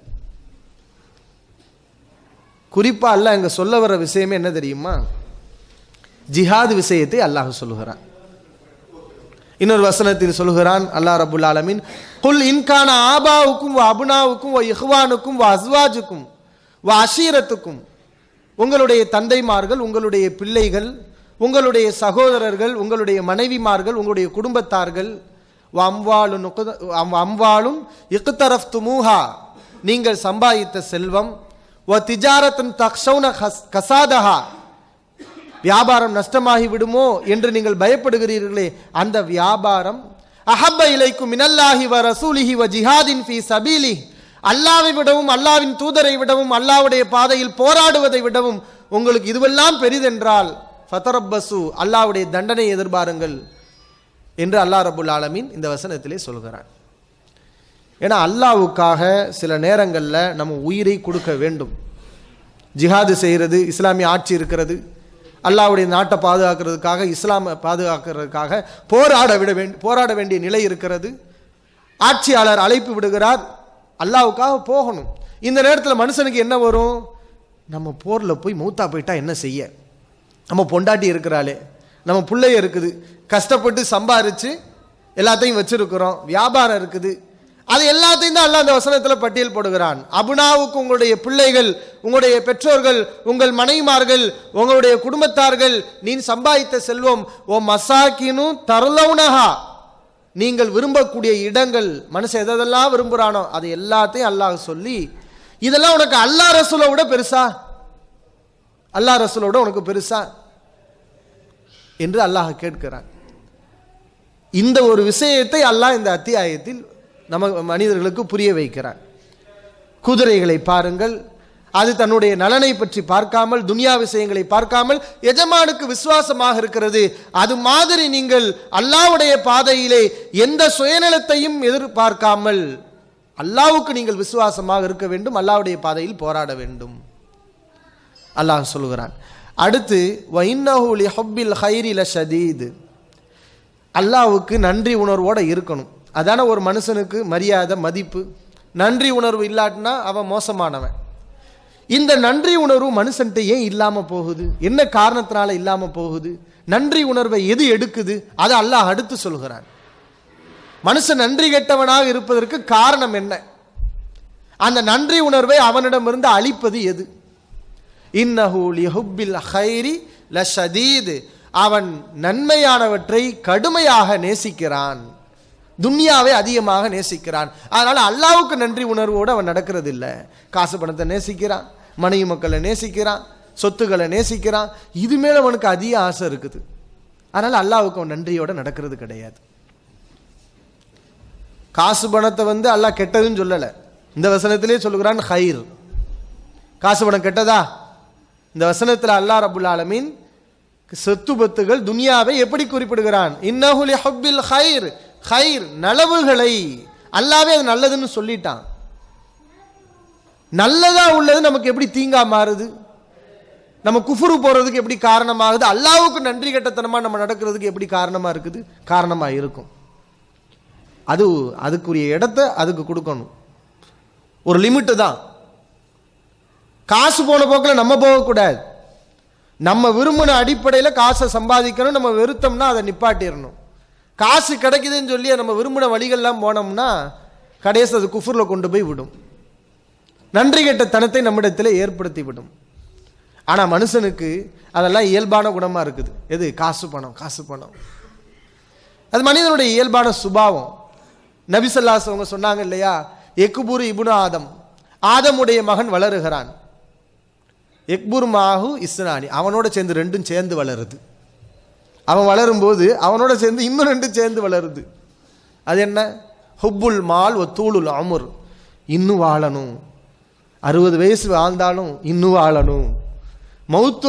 குறிப்பா அல்லாஹ் இங்க சொல்ல வர விஷயமே என்ன தெரியுமா? ஜிஹாத் விஷயத்தை அல்லாஹ் சொல்லுகிறான். இன்னொரு வசனத்தில் சொல்லுகிறான் அல்லாஹ் ரப்புல் ஆலமீன், குல் இன்கான ஆபாவுக்கும் வ அபுனாவுக்கும் வ இஹ்வானுக்கும் வ அஸ்வாஜுக்கும் வ அஷீரத்துக்கும், உங்களுடைய தந்தைமார்கள், உங்களுடைய பிள்ளைகள், உங்களுடைய சகோதரர்கள், உங்களுடைய மனைவிமார்கள், உங்களுடைய குடும்பத்தார்கள், அம்வாலும் இக்தரஃப்துமூஹா, நீங்கள் சம்பாதித்த செல்வம், வ திஜாரத்துன் தக்ஷௌன கசாதஹா, வியாபாரம் நஷ்டமாகி விடுமோ என்று நீங்கள் பயப்படுகிறீர்களே அந்த வியாபாரம், அஹப்ப இலைக்கும் மினல்லாஹி வ ரசூலிஹி வ ஜிஹாதின் ஃபீ சபீலிஹ், அல்லாஹ்வை விடவும் அல்லாஹ்வின் தூதரை விடவும் அல்லாஹ்வுடைய பாதையில் போராடுவதை விடவும் உங்களுக்கு இதுவெல்லாம் பெரிதென்றால் ஃபதரப்பசு, அல்லாஹ்வுடைய தண்டனை எதிர்பாருங்கள் என்று அல்லாஹ் ரப்புல் ஆலமீன் இந்த வசனத்திலே சொல்கிறான். ஏன்னா அல்லாஹ்வுக்காக சில நேரங்களில் நம்ம உயிரை கொடுக்க வேண்டும். ஜிஹாது செய்கிறது, இஸ்லாமிய ஆட்சி இருக்கிறது, அல்லாஹ்வுடைய நாட்டை பாதுகாக்கிறதுக்காக, இஸ்லாமை பாதுகாக்கிறதுக்காக போராட வேண்டிய நிலை இருக்கிறது. ஆட்சியாளர் அழைப்பு விடுகிறார், அல்லாஹ்வுக்காக போகணும். இந்த நேரத்தில் மனுஷனுக்கு என்ன வரும்? நம்ம போரில் போய் மௌத்தா போயிட்டா என்ன செய்ய? நம்ம பொண்டாட்டி இருக்கிறாளே, நம்ம பிள்ளைய இருக்குது, கஷ்டப்பட்டு சம்பாரிச்சு எல்லாத்தையும் வச்சிருக்கிறோம், வியாபாரம் இருக்குது, அது எல்லாத்தையும் தான் அல்லாஹ் அந்த வசனத்தில் பட்டியல் போடுகிறான். அபுனாவுக்கு உங்களுடைய பிள்ளைகள், உங்களுடைய பெற்றோர்கள், உங்கள் மனைவிமார்கள், உங்களுடைய குடும்பத்தார்கள், நீ சம்பாதித்த செல்வம், ஓ மசாக்கினு தர்லவுனஹா, நீங்கள் விரும்பக்கூடிய இடங்கள், மனுஷன் எதெல்லாம் விரும்புகிறானோ அது எல்லாத்தையும் அல்லாஹ் சொல்லி, இதெல்லாம் உனக்கு அல்லாஹ் ரசூலை விட பெருசா, அல்லாஹ் ரசூலோட உனக்கு பெருசா என்று அல்லாஹ் கேட்கிறான். இந்த ஒரு விஷயத்தை அல்லாஹ் இந்த அத்தியாயத்தில் நம்ம மனிதர்களுக்கு புரிய வைக்கிறான். குதிரைகளை பாருங்கள், அது தன்னுடைய நலனை பற்றி பார்க்காமல், துனியா விஷயங்களை பார்க்காமல் எஜமானுக்கு விசுவாசமாக இருக்கிறது. அது மாதிரி நீங்கள் அல்லாஹ்வுடைய பாதையிலே எந்த சுயநலத்தையும் எதிர்பார்க்காமல் அல்லாஹ்வுக்கு நீங்கள் விசுவாசமாக இருக்க வேண்டும், அல்லாஹ்வுடைய பாதையில் போராட வேண்டும். அல்லாஹ் சொல்கிறான். அடுத்து வஇன்னஹு லிஹுப்பில் கைரி லஷதீத், அல்லாஹ்வுக்கு நன்றி உணர்வோடு இருக்கணும். அதான ஒரு மனுஷனுக்கு மரியாதை, மதிப்பு. நன்றி உணர்வு இல்லாட்டினா அவன் மோசமானவன். இந்த நன்றி உணர்வு மனுஷன்ட்ட ஏன் இல்லாமல் போகுது? என்ன காரணத்தினால இல்லாமல் போகுது? நன்றி உணர்வை எது எடுக்குது? அதை அல்லாஹ் அடுத்து சொல்கிறான். மனுஷன் நன்றி கெட்டவனாக இருப்பதற்கு காரணம் என்ன? அந்த நன்றி உணர்வை அவனிடமிருந்து அழிப்பது எது? இன்னஹு லிஹுப்பில் கைரி லஷதீத், அவன் நன்மையானவற்றை கடுமையாக நேசிக்கிறான், துன்யாவை அதிகமாக நேசிக்கிறான். அதனால அல்லாஹ்வுக்கு நன்றி உணர்வோடு அவன் நடக்கிறது இல்லை. காசு பணத்தை நேசிக்கிறான், மனைவி மக்களை நேசிக்கிறான், சொத்துக்களை நேசிக்கிறான். இது மேல அவனுக்கு அதிக ஆசை இருக்குது. அதனால அல்லாஹ்வுக்கு அவன் நன்றியோட நடக்கிறது கிடையாது. காசு பணத்தை அல்லாஹ் கெட்டதுன்னு சொல்லலை. இந்த வசனத்திலே சொல்லுகிறான் ஹைர். காசு பணம் கெட்டதா? இந்த வசனத்தில் அல்லாஹ் ரப்புல் ஆலமீன் சொத்து பத்துகள் துனியாவை எப்படி குறிப்பிடுகிறான்? இன்னஹு லிஹுப்பில் கைர், கைர் நலவுகளை அல்லாஹ்வே அது நல்லதுன்னு சொல்லிட்டான். நல்லதா உள்ளது நமக்கு எப்படி தீங்கா மாறுது? நம்ம குஃபுரு போறதுக்கு எப்படி காரணமாகுது? அல்லாஹ்வுக்கு நன்றி கெட்டத்தனமா நம்ம நடக்கிறதுக்கு எப்படி காரணமா இருக்குது? காரணமா இருக்கும். அதுக்குரிய இடத்தை அதுக்கு கொடுக்கணும். ஒரு லிமிட்டு தான். காசு போன போக்கில் நம்ம போகக்கூடாது. நம்ம விரும்பின அடிப்படையில் காசை சம்பாதிக்கணும். நம்ம வெறுத்தோம்னா அதை நிப்பாட்டிடணும். காசு கிடைக்குதுன்னு சொல்லி நம்ம விரும்பின வழிகள்லாம் போனோம்னா கடைசி அது குஃபுரில் கொண்டு போய் விடும். நன்றி கெட்ட தனத்தை நம்மிடத்தில் ஏற்படுத்தி விடும். ஆனால் மனுஷனுக்கு அதெல்லாம் இயல்பான குணமாக இருக்குது. எது? காசு பணம். காசு பணம் அது மனிதனுடைய இயல்பான சுபாவம். நபி ஸல்லல்லாஹு அலைஹி வஸல்லம் சொன்னாங்க இல்லையா, எக்புரு இப்னு ஆதம், ஆதமுடைய மகன் வளருகிறான். எக்புர் மாஹு இஸ்னானி, அவனோட சேர்ந்து ரெண்டும் சேர்ந்து வளருது. அவன் வளரும்போது அவனோட சேர்ந்து இன்னும் ரெண்டும் சேர்ந்து வளருது. அது என்ன? ஹுப்புல் மால் ஒ தூளுல் அமுர், இன்னும் வாழணும். 60 வயசு வாழ்ந்தாலும் இன்னும் வாழணும். மௌத்து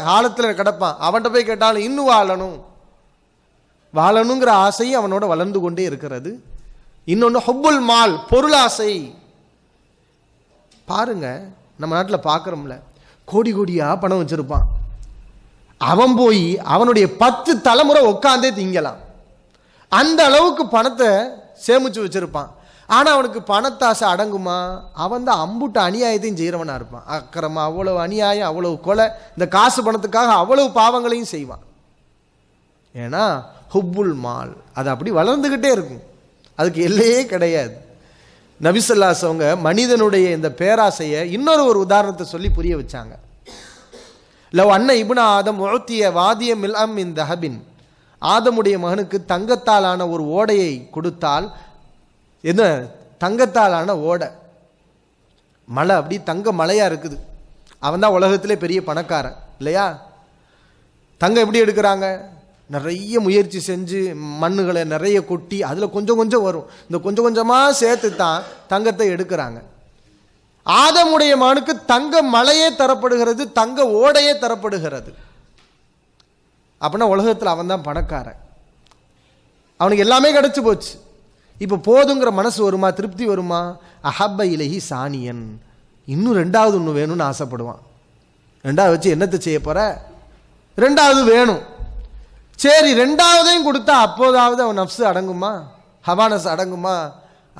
காலத்தில் கிடப்பான், அவன்கிட்ட போய் கேட்டாலும் இன்னும் வாழணும். வாழணுங்கிற ஆசையும் அவனோட வளர்ந்து கொண்டே இருக்கிறது. இன்னொன்று ஹுப்புல் மால், பொருளாசை. பாருங்க, நம்ம நாட்டில் பார்க்குறோம்ல, கோடி கோடியா பணம் வச்சிருப்பான். அவன் போய் அவனுடைய 10 தலைமுறை உட்காந்தே திங்கலாம். அந்த அளவுக்கு பணத்தை சேமிச்சு வச்சிருப்பான். ஆனால் அவனுக்கு பணத்தாசை அடங்குமா? அவன் தான் அம்புட்டு அநியாயத்தையும் செய்கிறவனா இருப்பான். அக்கிரமா, அவ்வளவு அநியாயம், அவ்வளவு கொலை, இந்த காசு பணத்துக்காக அவ்வளவு பாவங்களையும் செய்வான். ஏன்னா ஹுப்புல் மால் அது அப்படி வளர்ந்துக்கிட்டே இருக்கும். அதுக்கு எல்லையே கிடையாது. நபி ஸல்லல்லாஹு அலைஹி வஸல்லம் மனிதனுடைய இந்த பேராசையை இன்னொரு உதாரணத்தை சொல்லி புரிய வச்சாங்க. லவ் அன்ன இப்னு ஆதம் உத்திய வாதிய மில்அம் மின் தஹபின், ஆதமுடைய மகனுக்கு தங்கத்தாலான ஒரு ஓடையை கொடுத்தால், என்ன தங்கத்தாலான ஓடை, மலை அப்படி தங்க மலையா இருக்குது. அவன் தான் உலகத்திலே பெரிய பணக்காரன் இல்லையா? தங்கம் எப்படி எடுக்கிறாங்க? நிறைய முயற்சி செஞ்சு மண்ணுகளை நிறைய கொட்டி அதில் கொஞ்சம் கொஞ்சம் வரும். இந்த கொஞ்சம் கொஞ்சமாக சேர்த்து தான் தங்கத்தை எடுக்கிறாங்க. ஆதமுடைய மகனுக்கு தங்க மலையே தரப்படுகிறது, தங்க ஓடையே தரப்படுகிறது. அப்படின்னா உலகத்தில் அவன் தான் பணக்காரன். அவனுக்கு எல்லாமே கிடைச்சி போச்சு. இப்போ போதுங்கிற மனசு வருமா? திருப்தி வருமா? அஹப்ப இலஹி சானியன், இன்னும் ரெண்டாவது ஒன்று வேணும்னு ஆசைப்படுவான். ரெண்டாவது வச்சு என்னத்தை செய்ய போற? ரெண்டாவது வேணும். சரி, ரெண்டாவதையும் கொடுத்தா அப்போதாவது அவன் நப்சு அடங்குமா? ஹவானஸ் அடங்குமா?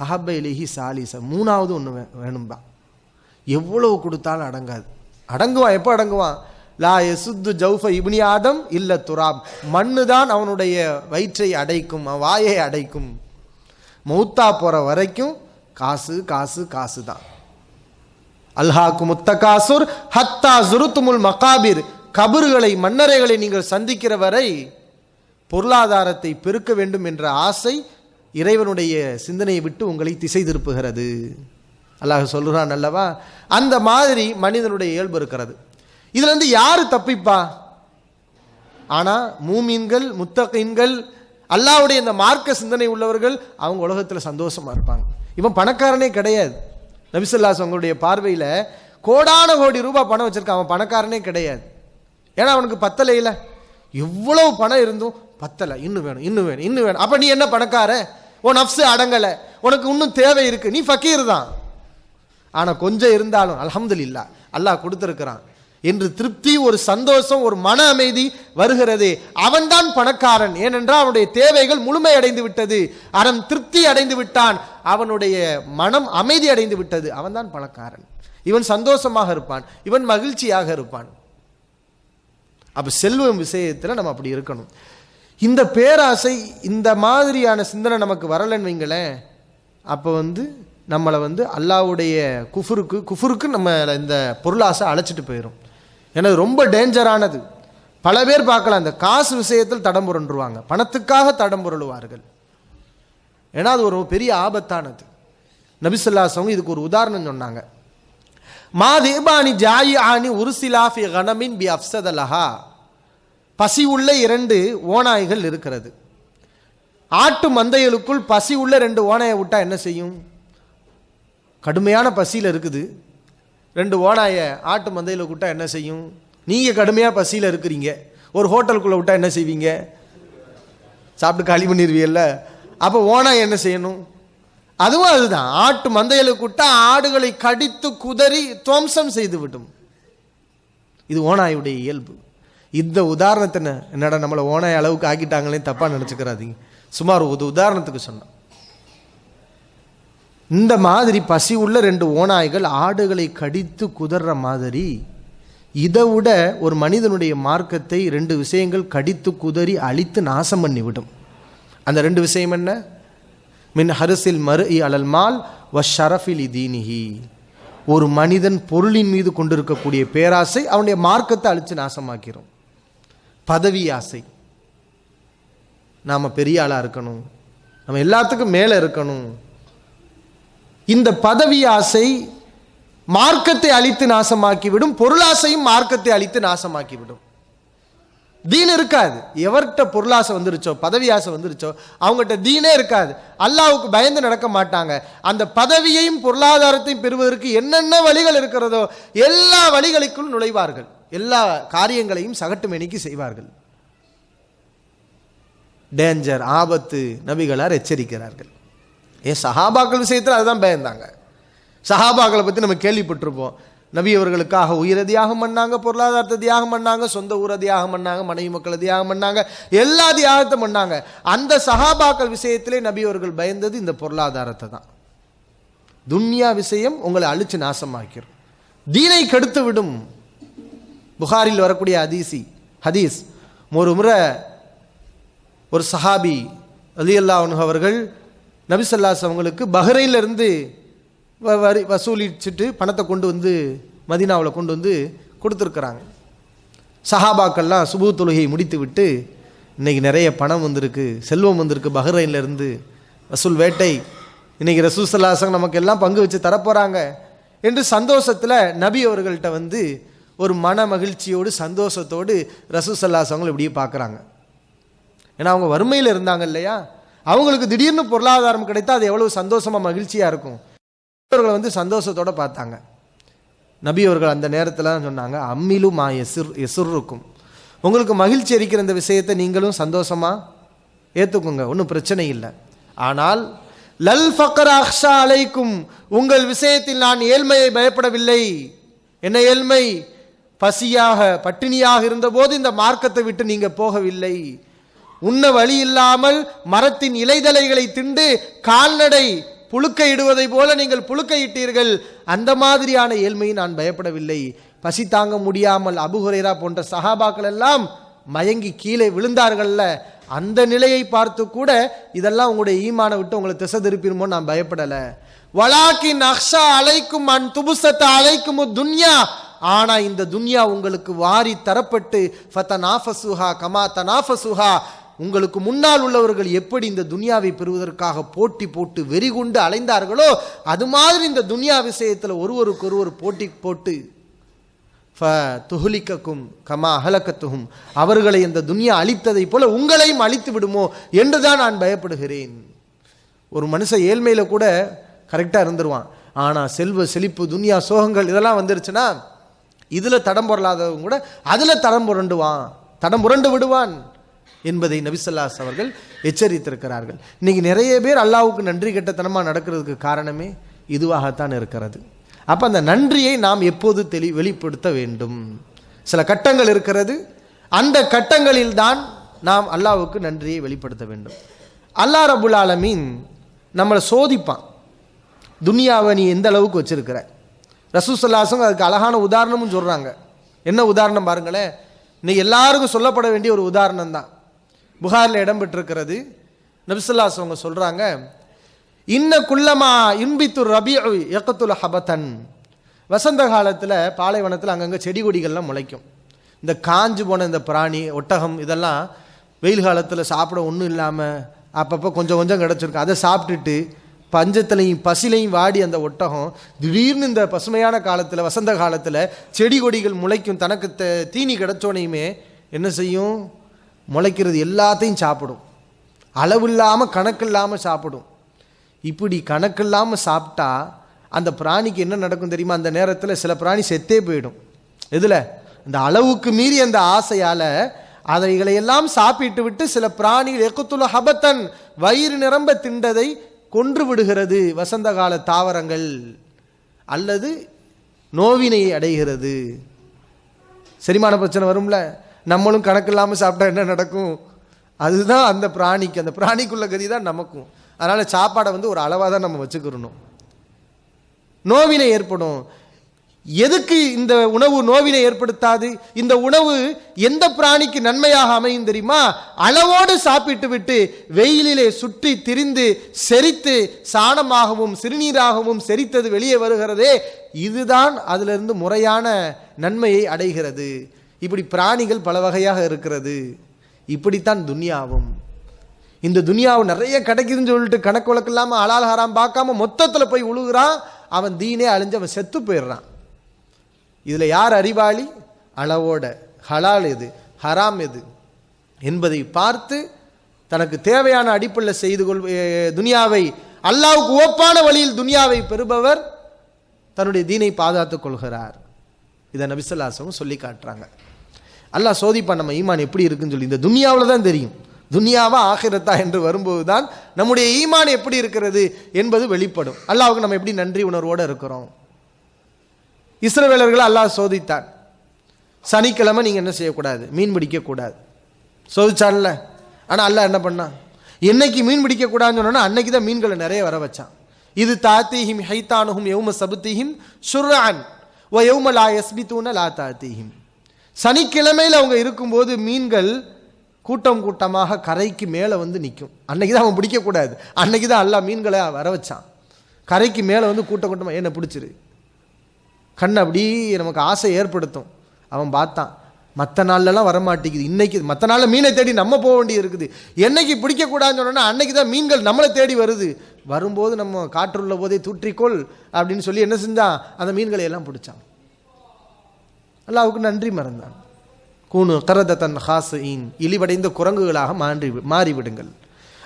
அஹப்ப இலஹி சாலிச, மூணாவது ஒன்று வேணும்பா. எவ்வளவு கொடுத்தாலும் அடங்காது. அடங்குவான். எப்போ அடங்குவான்? லா யசுத்து ஜௌஃப இப்னி ஆதம் இல்ல துராப், மண்ணு தான் அவனுடைய வயிற்றை அடைக்கும், வாயை அடைக்கும். மௌத்தா போற வரைக்கும் காசு காசு காசு தான். அல்ஹாக்கு முத்தகாசுர் ஹத்தா ஜுருத்துமுல் மகாபிர், கபறுகளை மன்னரைகளை நீங்கள் சந்திக்கிற வரை பொருளாதாரத்தை பெருக்க வேண்டும் என்ற ஆசை இறைவனுடைய சிந்தனையை விட்டு உங்களை திசை திருப்புகிறது. அல்லாஹ் சொல்றான் அல்லவா? அந்த மாதிரி மனிதனுடைய இயல்பு இருக்கிறது. இதுல இருந்து யாரு தப்பிப்பா? ஆனா மூமீன்கள், முத்தகீன்கள், அல்லாஹ்வுடைய இந்த மார்க்க சிந்தனை உள்ளவர்கள் அவங்க உலகத்தில் சந்தோஷமா இருப்பாங்க. இவன் பணக்காரனே கிடையாது, நபி ஸல்லல்லாஹு அலைஹி வஸல்லம் பார்வையில் கோடான கோடி ரூபாய் பணம் வச்சிருக்கான், அவன் பணக்காரனே கிடையாது. ஏன்னா அவனுக்கு பத்தலையில, எவ்வளவு பணம் இருந்தும் பத்தலை, இன்னும் வேணும் இன்னும் வேணும் இன்னும் வேணும். அப்ப நீ என்ன பணக்கார? உன் நஃப்ஸ் அடங்கலை, உனக்கு இன்னும் தேவை இருக்கு, நீ ஃபக்கீர் தான். ஆனா கொஞ்சம் இருந்தாலும் அல்ஹம்துலில்லாஹ் அல்லாஹ் கொடுத்திருக்கிறான் என்று திருப்தி, ஒரு சந்தோஷம், ஒரு மன அமைதி வருகிறது. அவன்தான் பணக்காரன். ஏனென்றால் அவனுடைய தேவைகள் முழுமை அடைந்து விட்டது, அவன் திருப்தி அடைந்து விட்டான், அவனுடைய மனம் அமைதி அடைந்து விட்டது, அவன்தான் பணக்காரன். இவன் சந்தோஷமாக இருப்பான், இவன் மகிழ்ச்சியாக இருப்பான். அப்ப செல்வம் விஷயத்துல நம்ம அப்படி இருக்கணும். இந்த பேராசை, இந்த மாதிரியான சிந்தனை நமக்கு வரலன்னு வைங்களேன், அப்போ நம்மளை அல்லாஹ்வுடைய குஃபுருக்கு நம்ம இந்த பொருளாசை அழைச்சிட்டு போயிடும். ஏன்னா ரொம்ப டேஞ்சரானது. பல பேர் பார்க்கலாம், இந்த காசு விஷயத்தில் தடம் புரண்டுருவாங்க, பணத்துக்காக தடம் புரளுவார்கள். ஏன்னா அது ஒரு பெரிய ஆபத்தானது. நபி ஸல்லல்லாஹு அலைஹி வஸல்லம் இதுக்கு ஒரு உதாரணம் சொன்னாங்க. மாதேபானி ஜாயி ஆனி உருசிலாஃபி கனமின் பி அஃப்சதலஹா. பசி உள்ள 2 ஓநாய்கள் இருக்கிறது. ஆட்டு மந்தைகளுக்குள் பசி உள்ள 2 ஓநாயை விட்டா என்ன செய்யும்? கடுமையான பசியில் இருக்குது, 2 ஓநாயை ஆட்டு மந்தையில் விட்டா என்ன செய்யும்? நீங்கள் கடுமையாக பசியில் இருக்கிறீங்க, ஒரு ஹோட்டலுக்குள்ளே விட்டா என்ன செய்வீங்க? சாப்பிட்டு காலி பண்ணிடுவீல்ல. அப்போ ஓநாய் என்ன செய்யணும்? அதுவும் அதுதான். ஆட்டு மந்தைகளுக்கு விட்டா ஆடுகளை கடித்து குதறி துவம்சம் செய்து விடும். இது ஓநாயுடைய இயல்பு. இந்த உதாரணத்தை என்னடா நம்மளை ஓநாய் அளவுக்கு ஆக்கிட்டாங்களே தப்பாக நினச்சிக்கிறாதீங்க. சுமார் ஒரு உதாரணத்துக்கு சொன்னோம். இந்த மாதிரி பசி உள்ள 2 ஓநாய்கள் ஆடுகளை கடித்து குதற மாதிரி, இதை விட ஒரு மனிதனுடைய மார்க்கத்தை 2 விஷயங்கள் கடித்து குதறி அழித்து நாசம் பண்ணிவிடும். அந்த 2 விஷயம் என்ன? மின் ஹரிசில் மர்இ அலல் மால் வ ஷரஃபில் தீனிஹி. ஒரு மனிதன் பொருளின் மீது கொண்டிருக்கக்கூடிய பேராசை அவனுடைய மார்க்கத்தை அழித்து நாசமாக்கிறோம். பதவி ஆசை, நாம் பெரிய ஆளாக இருக்கணும், நம்ம எல்லாத்துக்கும் மேலே இருக்கணும். இந்த பதவி ஆசை மார்க்கத்தை அழித்து நாசமாக்கிவிடும். பொருளாசையும் மார்க்கத்தை அழித்து நாசமாக்கிவிடும். தீன் இருக்காது. எவர்கிட்ட பொருளாசை வந்துருச்சோ, பதவி ஆசை வந்துருச்சோ, அவங்ககிட்ட தீனே இருக்காது. அல்லாஹ்வுக்கு பயந்து நடக்க மாட்டாங்க. அந்த பதவியையும் பொருளாதாரத்தையும் பெறுவதற்கு என்னென்ன வழிகள் இருக்கிறதோ எல்லா வழிகளுக்குள் நுழைவார்கள், எல்லா காரியங்களையும் சகட்டு மேனிக்கு செய்வார்கள். டேஞ்சர், ஆபத்து. நபிகளார் எச்சரிக்கிறார்கள். சஹாபாக்கள் விஷயத்தில் அதுதான் பயந்தாங்க. சஹாபாக்களை பற்றி நம்ம கேள்விப்பட்டிருப்போம். நபி அவர்களுக்காக உயிரை தியாகம் பண்ணாங்க, பொருளாதாரத்தை தியாகம் பண்ணாங்க, சொந்த ஊரை தியாகம் பண்ணாங்க, மனைவி மக்களை தியாகம் பண்ணாங்க, எல்லா தியாகத்தை பண்ணாங்க. அந்த சஹாபாக்கள் விஷயத்திலே நபி அவர்கள் பயந்தது இந்த பொருளாதாரத்தை தான். துன்யா விஷயம் உங்களை அழிச்சு நாசமாக்கிடும், தீனை கெடுத்து விடும். புகாரில் வரக்கூடிய ஹதீஸ், ஒரு முறை ஒரு சஹாபி ரலியல்லாஹு அன்ஹு அவர்கள் நபி ஸல்லல்லாஹு அலைஹி அவங்களுக்கு பஹ்ரைனிலிருந்து வசூலிச்சுட்டு பணத்தை கொண்டு மதீனாவில் கொண்டு கொடுத்துருக்குறாங்க. சஹாபாக்கள்லாம் சுபூ தொழுகையை முடித்து விட்டு, இன்றைக்கி நிறைய பணம் வந்திருக்கு, செல்வம் வந்திருக்கு, பஹ்ரைன்லேருந்து வசூல் வேட்டை, இன்றைக்கி ரசூல் ஸல்லல்லாஹு அலைஹி நமக்கு எல்லாம் பங்கு வச்சு தரப்போகிறாங்க என்று சந்தோஷத்தில் நபி அவர்கள்ட்ட ஒரு மன மகிழ்ச்சியோடு சந்தோஷத்தோடு ரசூல் ஸல்லல்லாஹு அலைஹி வஸல்லம் இப்படியே பார்க்குறாங்க. ஏன்னா அவங்க வறுமையில் இருந்தாங்க இல்லையா, அவங்களுக்கு திடீர்னு பொருளாதாரம் கிடைத்தா அது எவ்வளவு சந்தோஷமாக மகிழ்ச்சியாக இருக்கும். அவர்களை சந்தோஷத்தோடு பார்த்தாங்க. நபி அவர்கள் அந்த நேரத்தில் சொன்னாங்க, அம்மிலு மா எசுருக்கும், உங்களுக்கு மகிழ்ச்சி அளிக்கிற இந்த விஷயத்தை நீங்களும் சந்தோஷமாக ஏற்றுக்குங்க, ஒன்றும் பிரச்சனை இல்லை. ஆனால் லல் ஃபக்ர் அக்ஷா அலைக்கும், உங்கள் விஷயத்தில் நான் ஏழ்மையை பயப்படவில்லை. என்ன ஏழ்மை? பசியாக பட்டினியாக இருந்தபோது இந்த மார்க்கத்தை விட்டு நீங்கள் போகவில்லை. உண்ண வழி இல்லாமல் மரத்தின் இலைதலைகளை திண்டு கால்நடை புழுக்கை இடுவதை போல நீங்கள் புழுக்கை இட்டீர்கள். அந்த மாதிரியான ஏழ்மையை நான் பயப்படவில்லை. பசி தாங்க முடியாமல் அபூ ஹுரைரா போன்ற சஹாபாக்கள் எல்லாம் மயங்கி கீழே விழுந்தார்கள்ல, அந்த நிலையை பார்த்து கூட இதெல்லாம் உங்களுடைய ஈமானை விட்டு உங்களை திசை திருப்பிடுமோ நான் பயப்படலை. வலாக்கின் அக்ஷா அலைக்கும் அன் துபுசத்த அலைக்கும் துன்யா, ஆனா இந்த துன்யா உங்களுக்கு வாரி தரப்பட்டு ஃபதனாஃபசுஹா கமா தனாஃபசுஹா, உங்களுக்கு முன்னால் உள்ளவர்கள் எப்படி இந்த துன்யாவை பெறுவதற்காக போட்டி போட்டு வெறி கொண்டு அலைந்தார்களோ அது மாதிரி இந்த துன்யா விஷயத்தில் ஒருவருக்கு ஒருவர் போட்டி போட்டு துஹுலிக்கும் கமா அஹலக்கத்துஹும், அவர்களை இந்த துன்யா அழித்ததை போல உங்களையும் அழித்து விடுமோ என்றுதான் நான் பயப்படுகிறேன். ஒரு மனுஷன் ஏழ்மையில கூட கரெக்டாக இருந்துருவான், ஆனால் செல்வ செழிப்பு துனியா சோகங்கள் இதெல்லாம் வந்துருச்சுன்னா இதில் தடம் பொருளாதவங்க கூட அதில் தடம் புரண்டு விடுவான் என்பதை நபி ஸல்லல்லாஹு அலைஹி அவர்கள் எச்சரித்திருக்கிறார்கள். இன்னைக்கு நிறைய பேர் அல்லாஹ்வுக்கு நன்றி கெட்டத்தனமாக நடக்கிறதுக்கு காரணமே இதுவாகத்தான் இருக்கிறது. அப்போ அந்த நன்றியை நாம் எப்போது வெளிப்படுத்த வேண்டும்? சில கட்டங்கள் இருக்கிறது, அந்த கட்டங்களில் தான் நாம் அல்லாஹ்வுக்கு நன்றியை வெளிப்படுத்த வேண்டும். அல்லாஹ் ரப்புல் ஆலமீன் நம்மளை சோதிப்பான். துனியாவை நீ எந்த அளவுக்கு வச்சிருக்கிற? ரசூல் ஸல்லல்லாஹு அலைஹி வஸல்லம் அதுக்கு அழகான உதாரணமும் சொல்கிறாங்க. என்ன உதாரணம் பாருங்களேன், இன்னைக்கு எல்லாருக்கும் சொல்லப்பட வேண்டிய ஒரு உதாரணம் தான். புகாரில் இடம்பெற்றிருக்கிறது. நபி ஸல்லல்லாஹு அலைஹி வஸல்லம் சொல்கிறாங்க, இன்ன குல்லமா இன்பித்து ரபிஉ யக்துல் ஹபதன். வசந்த காலத்தில் பாலைவனத்தில் அங்கங்கே செடி கொடிகள்லாம் முளைக்கும். இந்த காஞ்சு போன இந்த பிராணி ஒட்டகம் இதெல்லாம் வெயில் காலத்தில் சாப்பிட ஒன்றும் இல்லாமல் அப்பப்போ கொஞ்சம் கொஞ்சம் கிடச்சிருக்கும். அதை சாப்பிட்டுட்டு பஞ்சத்திலையும் பசிலையும் வாடி அந்த ஒட்டகம் திடீர்னு இந்த பசுமையான காலத்தில் வசந்த காலத்தில் செடி கொடிகள் முளைக்கும். தனக்கு தீனி கிடச்சோனையுமே என்ன செய்யும்? முளைக்கிறது எல்லாத்தையும் சாப்பிடும். அளவில்லாமல் கணக்கில்லாமல் சாப்பிடும். இப்படி கணக்கில்லாமல் சாப்பிட்டா அந்த பிராணிக்கு என்ன நடக்கும் தெரியுமா? அந்த நேரத்தில் சில பிராணி செத்தே போயிடும். இதில் இந்த அளவுக்கு மீறி அந்த ஆசையால் அதைகளையெல்லாம் சாப்பிட்டு விட்டு சில பிராணிகள் எக்குத்துல ஹபத்தன் வயிறு நிரம்ப திண்டதை கொன்று விடுகிறது. வசந்த கால தாவரங்கள் அல்லது நோவினை அடைகிறது. செரிமான பிரச்சனை வரும்ல, நம்மளும் கணக்கு இல்லாமல் சாப்பிட்டா என்ன நடக்கும்? அதுதான் அந்த பிராணிக்கு, அந்த பிராணிக்குள்ள கதி தான் நமக்கும். அதனால் சாப்பாடை ஒரு அளவாக தான் நம்ம வச்சுக்கிறணும். நோவினை ஏற்படும். எதுக்கு இந்த உணவு நோவினை ஏற்படுத்தாது? இந்த உணவு எந்த பிராணிக்கு நன்மையாக அமையும் தெரியுமா? அளவோடு சாப்பிட்டு விட்டு வெயிலிலே சுற்றி திரிந்து செரித்து சாணமாகவும் சிறுநீராகவும் செரித்தது வெளியே வருகிறதே, இதுதான் அதிலிருந்து முறையான நன்மையை அடைகிறது. இப்படி பிராணிகள் பல வகையாக இருக்கிறது. இப்படித்தான் துனியாவும். இந்த துனியாவை நிறைய கிடைக்குதுன்னு சொல்லிட்டு கணக்கு வழக்கு இல்லாமல் ஹலால் ஹராம் பார்க்காம மொத்தத்தில் போய் உழுகுறான். அவன் தீனே அழிஞ்சு அவன் செத்து போயிடுறான். இதில் யார் அறிவாளி? அளவோட ஹலால் எது ஹராம் எது என்பதை பார்த்து தனக்கு தேவையான அடிப்படையில் செய்து துனியாவை அல்லாஹ்வுக்கு ஒப்பான வழியில் துனியாவை பெறுபவர் தன்னுடைய தீனை பாதுகாத்துக் கொள்கிறார். இதை நபி ஸல்லல்லாஹு அலைஹி வஸல்லம் சொல்லி காட்டுறாங்க. அல்லாஹ் சோதிப்பான் நம்ம ஈமான் எப்படி இருக்குன்னு சொல்லி. இந்த துனியாவில் தான் தெரியும். துனியாவா ஆகிரத்தா என்று வரும்போது தான் நம்முடைய ஈமான் எப்படி இருக்கிறது என்பது வெளிப்படும். அல்லாஹ்வுக்கு நம்ம எப்படி நன்றி உணர்வோடு இருக்கிறோம். இஸ்ரவேலர்களை அல்லாஹ் சோதித்தான். சனிக்கிழமை நீங்கள் என்ன செய்யக்கூடாது? மீன் பிடிக்கக்கூடாது. சோதிச்சான்ல. ஆனால் அல்லாஹ் என்ன பண்ணான்? என்னைக்கு மீன் பிடிக்கக்கூடாதுன்னு சொன்னா அன்னைக்கு தான் மீன்களை நிறைய வர வச்சான். இது தாத்தீஹிம் ஹைத்தானுஹும் யௌம சபுத்தீஹிம் ஷுர்ஆன் வ யௌம லா யஸ்பிதூன லா தாத்தீஹிம். சனிக்கிழமையில் அவங்க இருக்கும்போது மீன்கள் கூட்டம் கூட்டமாக கரைக்கு மேலே நிற்கும். அன்னைக்கு தான் அவன் பிடிக்கக்கூடாது. அன்னைக்கு தான் அல்லாஹ் மீன்களை வர வச்சான். கரைக்கு மேலே கூட்டம் கூட்டமாக என்ன பிடிச்சிரு கண் அப்படி நமக்கு ஆசை ஏற்படுத்தும். அவன் பார்த்தான், மற்ற நாள்லலாம் வரமாட்டேங்குது. இன்னைக்கு மற்ற நாளில் மீனை தேடி நம்ம போக வேண்டியது இருக்குது. என்னைக்கு பிடிக்கக்கூடாதுன்னு சொன்னோன்னா அன்னைக்கு தான் மீன்கள் நம்மளை தேடி வருது. வரும்போது நம்ம காற்றுள்ள போதே தூற்றிக்கொள் அப்படின்னு சொல்லி என்ன செஞ்சான்? அந்த மீன்களை எல்லாம் பிடிச்சான். அல்லாஹ்வுக்கு நன்றி மறந்தான். கூனு கரதத்தன் ஹாஸீன், இழிவடைந்த குரங்குகளாக மாறிவிடுங்கள்.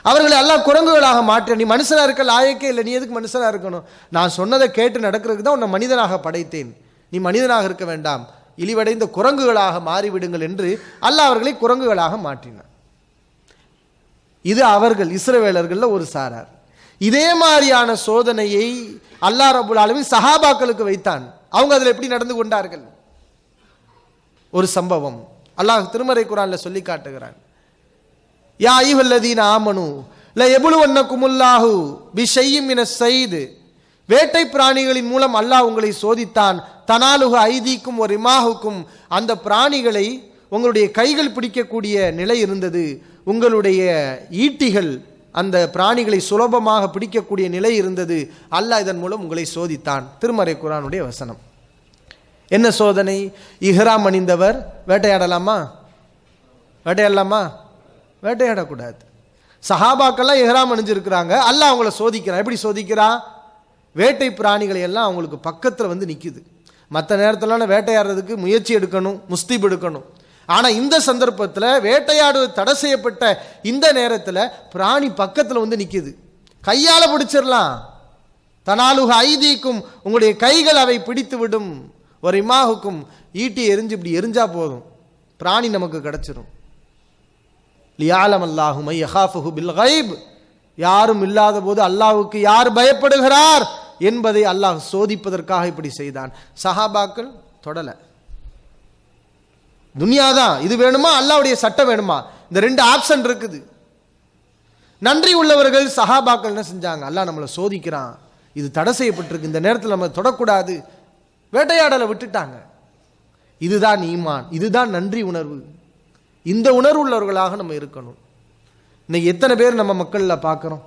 அவர்களை அல்லாஹ் குரங்குகளாக மாற்ற, நீ மனுஷனாக இருக்க லாயக்கே இல்லை, நீ எதுக்கு மனுஷனாக இருக்கணும்? நான் சொன்னதை கேட்டு நடக்கிறதுக்கு தான் உன்னை மனிதனாக படைத்தேன். நீ மனிதனாக இருக்க வேண்டாம், இழிவடைந்த குரங்குகளாக மாறிவிடுங்கள் என்று அல்லாஹ் அவர்களை குரங்குகளாக மாற்றினார். இது அவர்கள் இஸ்ரவேலர்களில் ஒரு சாரார். இதே மாதிரியான சோதனையை அல்லாஹ் ரப்புல் ஆலமீன் சஹாபாக்களுக்கு வைத்தான். அவங்க அதில் எப்படி நடந்து கொண்டார்கள்? ஒரு சம்பவம் அல்லாஹ் திருமறை குர்ஆன்ல சொல்லி காட்டுகிறான். யா அய்யுஹல்லதீன ஆமனு லயப்லுவன்னகுமுல்லாஹு பிஷையின் மினஸ் ஸைத். வேட்டை பிராணிகளின் மூலம் அல்லாஹ் உங்களை சோதித்தான். தனாலுஹு ஐதீக்கும் வ ரிமாஹுக்கும். அந்த பிராணிகளை உங்களுடைய கைகள் பிடிக்கக்கூடிய நிலை இருந்தது. உங்களுடைய ஈட்டிகள் அந்த பிராணிகளை சுலபமாக பிடிக்கக்கூடிய நிலை இருந்தது. அல்லாஹ் இதன் மூலம் உங்களை சோதித்தான். திருமறை குர்ஆனுடைய வசனம். என்ன சோதனை? இஹ்ராம் அணிந்தவர் வேட்டையாடலாமா? வேட்டையாடலாமா? வேட்டையாடக்கூடாது. சஹாபாக்கெல்லாம் இஹ்ராம் அணிஞ்சிருக்கிறாங்க. அல்லாஹ் அவங்கள சோதிக்கிறான். எப்படி சோதிக்கிறான்? வேட்டை பிராணிகளை எல்லாம் அவங்களுக்கு பக்கத்தில் நிற்குது. மற்ற நேரத்திலாம் வேட்டையாடுறதுக்கு முயற்சி எடுக்கணும், முஸ்தீப் எடுக்கணும். ஆனால் இந்த சந்தர்ப்பத்தில் வேட்டையாடுவது தடை செய்யப்பட்ட இந்த நேரத்தில் பிராணி பக்கத்தில் நிற்குது. கையால் பிடிச்சிடலாம், தனாலுக ஐதீக்கும், உங்களுடைய கைகள் அவை பிடித்து விடும். ஒரு இமாஹுக்கும், ஈட்டி எரிஞ்சு இப்படி எரிஞ்சா போதும், பிராணி நமக்கு கிடைச்சிரும். லியாலம் அல்லாஹு மை யகாஃபுஹு பில் கைப், யாரும் இல்லாத போது அல்லாஹ்வுக்கு யார் பயப்படுகிறார் என்பதை அல்லாஹ் சோதிப்பதற்காக இப்படி செய்தான். சஹாபாக்கள் தொடல. துனியாதான், இது வேணுமா அல்லாஹ்வுடைய சட்டம் வேணுமா, இந்த ரெண்டு ஆப்ஷன் இருக்குது. நன்றி உள்ளவர்கள் சஹாபாக்கள் என்ன செஞ்சாங்க, அல்லாஹ் நம்மளை சோதிக்கிறான், இது தடை செய்யப்பட்டிருக்கு, இந்த நேரத்தில் நம்ம தொடக்கூடாது, வேட்டையாடலை விட்டுட்டாங்க. இதுதான் ஈமான், இதுதான் நன்றி உணர்வு. இந்த உணர்வு உள்ளவர்களாக நம்ம இருக்கணும். இன்னைக்கு எத்தனை பேர் நம்ம மக்களில் பார்க்குறோம்,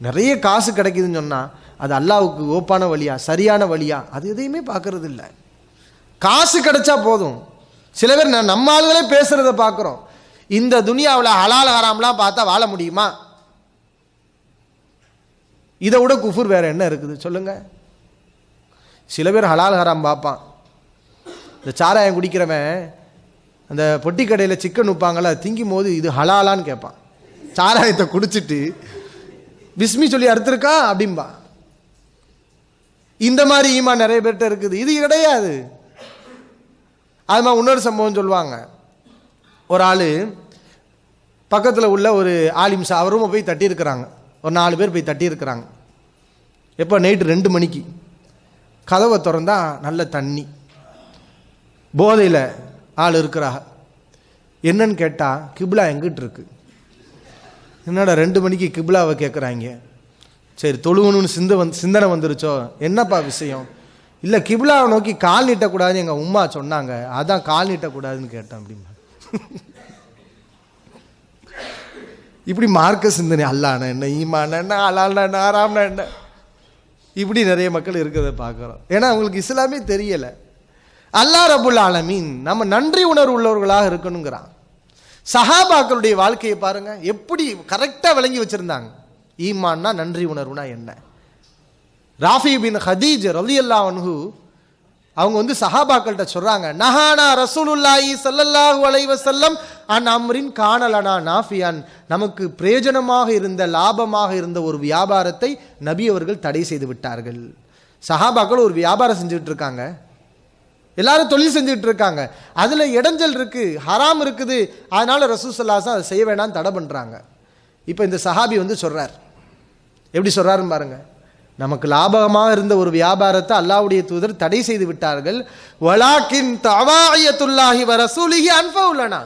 நிறைய காசு கிடைக்குதுன்னு சொன்னால் அது அல்லாஹ்வுக்கு ஓப்பான வழியா, சரியான வழியா, அது எதையுமே பார்க்கறது இல்லை. காசு கிடைச்சா போதும். சில பேர் நம்ம ஆளுகளே பேசுறத பார்க்குறோம். இந்த துனியாவில் ஹலால் ஹராம்லாம் பார்த்தா வாழ முடியுமா? இதை விட குஃபுர் வேற என்ன இருக்குது சொல்லுங்க? சில பேர் ஹலால் ஹராம் பார்ப்பான். இந்த சாராயம் குடிக்கிறவன் அந்த பொட்டி கடையில் சிக்கன் விற்பாங்கள, திங்கும் போது இது ஹலாலான்னு கேட்பான். சாராயத்தை குடிச்சிட்டு பிஸ்மி சொல்லி அறுத்துருக்கா அப்படின்பா. இந்த மாதிரி ஈமான் நிறைய பேர்கிட்ட இருக்குது. இது கிடையாது. அது மாதிரி இன்னொரு சம்பவம் சொல்லுவாங்க. ஒரு ஆள் பக்கத்தில் உள்ள ஒரு ஆலிம் அவரும் போய் தட்டியிருக்கிறாங்க. ஒரு 4 பேர் போய் தட்டியிருக்கிறாங்க. எப்போ? நைட்டு 2 மணிக்கு. கதவை திறந்தா நல்ல தண்ணி, போதையில் ஆள் இருக்கிறாங்க. என்னன்னு கேட்டால் கிப்லா எங்கிட்டு இருக்கு. என்னடா 2 மணிக்கு கிப்லாவை கேட்குறாங்க? சரி, தொழுவணும்னு சிந்தனை வந்துருச்சோ? என்னப்பா விஷயம்? இல்லை, கிப்லாவை நோக்கி கால் நீட்டக்கூடாதுன்னு எங்கள் உம்மா சொன்னாங்க, அதான் கால் நீட்டக்கூடாதுன்னு கேட்டேன் அப்படின்னா. இப்படி மார்க்க சிந்தனை, அல்லான என்ன, ஈமான என்ன, அலால்னா என்ன, ஆறாம்னா என்ன, இப்படி நிறைய மக்கள் இருக்கிறத பார்க்குறோம். ஏன்னா அவங்களுக்கு இஸ்லாமே தெரியலை. அல்லாஹ் ரப்புல் ஆலமீன் நம்ம நன்றி உணர்வு உள்ளவர்களாக இருக்கணுங்கிறான். சஹாபாக்களுடைய வாழ்க்கையை பாருங்க, எப்படி கரெக்டாக விளங்கி வச்சிருந்தாங்க. ஈமான்னா நன்றி உணர்வுனா என்ன? ராஃபி பின் ஹதீஜ் ரலியல்லாஹு அன்ஹு அவங்க சஹாபாக்கள்கிட்ட சொல்றாங்க, நஹானா ரசூலுல்லாஹி ஸல்லல்லாஹு அலைஹி வஸல்லம் அன் அம்ரின் கானலனா நாஃபியான், நமக்கு பிரயோஜனமாக இருந்த, லாபமாக இருந்த ஒரு வியாபாரத்தை நபி அவர்கள் தடை செய்து விட்டார்கள். சஹாபாக்கள் ஒரு வியாபாரம் செஞ்சுட்டு இருக்காங்க, எல்லாரும் தொழில் செஞ்சுட்டு இருக்காங்க, அதுல இடைஞ்சல் இருக்கு, ஹராம் இருக்குது, அதனால ரசூல் ஸல்லல்லாஹு அலைஹி வஸல்லம் அதை செய்ய வேண்டாம் தடை பண்றாங்க. இப்போ இந்த சஹாபி சொல்றார், எப்படி சொல்றாருன்னு பாருங்க. நமக்கு லாபகமாக இருந்த ஒரு வியாபாரத்தை அல்லாஹ்வுடைய தூதர் தடை செய்து விட்டார்கள். வலாக்கின் தவாயத்துல்லாஹி வ ரசூலிஹி அன்ஃபஉ லனா,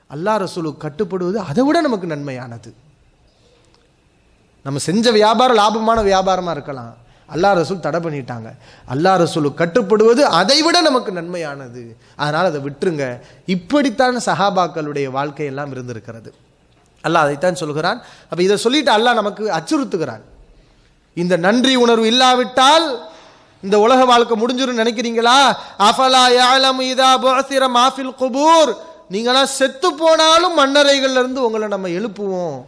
அல்லாஹ் ரசூலுக்கு கட்டுப்படுவது அதை விட நமக்கு நன்மையானது. நம்ம செஞ்ச வியாபாரம் லாபமான வியாபாரமா இருக்கலாம், அல்லாஹ் ரசூல் தடை பண்ணிட்டாங்க. அல்லாஹ் ரசூலுக்கு கட்டுப்படுவது அதை விட நமக்கு நன்மையானது, அதனால அதை விட்டுருங்க. இப்படித்தான் சஹாபாக்களுடைய வாழ்க்கையெல்லாம் இருந்திருக்கிறது. அல்லாஹ் அதைத்தான் சொல்கிறான். அப்ப இதை சொல்லிட்டு அல்லாஹ் நமக்கு அச்சுறுத்துகிறான். இந்த நன்றி உணர்வு இல்லாவிட்டால் இந்த உலக வாழ்க்கை முடிஞ்சிரும் நினைக்கிறீங்களா? அஃபலா யஅலமு இதா புஅஸிர மா ஃபில் குபூர், நீங்களா செத்து போனாலும் மண்ணறைகள்ல இருந்து உங்களை நம்ம எழுப்புவோம்,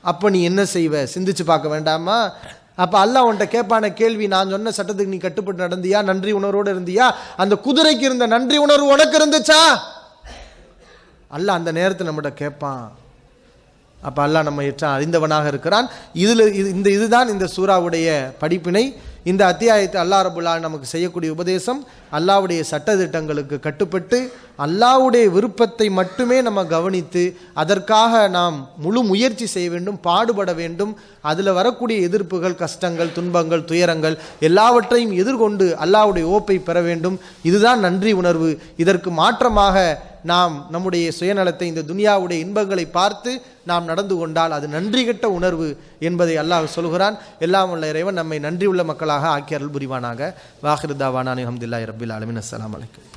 அப்ப நீ என்ன செய்வ? சிந்திச்சு பார்க்க வேண்டாமா? அப்ப அல்லாஹ் உன்கிட்ட கேட்பான கேள்வி, நான் சொன்ன சட்டத்துக்கு நீ கட்டுப்பட்டு நடந்தியா, நன்றி உணர்வோடு இருந்தியா? அந்த குதிரைக்கு இருந்த நன்றி உணர்வு உனக்கு இருந்துச்சா? அல்லாஹ் அந்த நேரத்தில் நம்மகிட்ட கேட்பான். அப்ப அல்லாஹ் நம்ம அறிந்தவனாக இருக்கிறான். இதுதான் இந்த சூராவுடைய படிப்பினை. இந்த அத்தியாயத்தை அல்லாஹ் ரப்புல் ஆலமீன் நமக்கு செய்யக்கூடிய உபதேசம், அல்லாஹ்வுடைய சட்டதிட்டங்களுக்கு கட்டுப்பட்டு அல்லாஹ்வுடைய விருப்பத்தை மட்டுமே நம்ம கவனித்து அதற்காக நாம் முழு முயற்சி செய்ய வேண்டும், பாடுபட வேண்டும். அதில் வரக்கூடிய எதிர்ப்புகள், கஷ்டங்கள், துன்பங்கள், துயரங்கள் எல்லாவற்றையும் எதிர்கொண்டு அல்லாஹ்வுடைய ஓப்பை பெற வேண்டும். இதுதான் நன்றி உணர்வு. இதற்கு மாற்றமாக நாம் நம்முடைய சுயநலத்தை, இந்த துனியாவுடைய இன்பங்களை பார்த்து நாம் நடந்து கொண்டால் அது நன்றி கெட்ட உணர்வு என்பதை அல்லாஹ் சொல்கிறான். எல்லாம் உள்ள இறைவன் நம்மை நன்றி உள்ள மக்களாக ஆக்கி அருள் புரிவானாக. வாஹிரு தாவானா அல்ஹம்துலில்லாஹி ரப்பில் ஆலமீன். அஸ்ஸலாமு அலைக்கும்.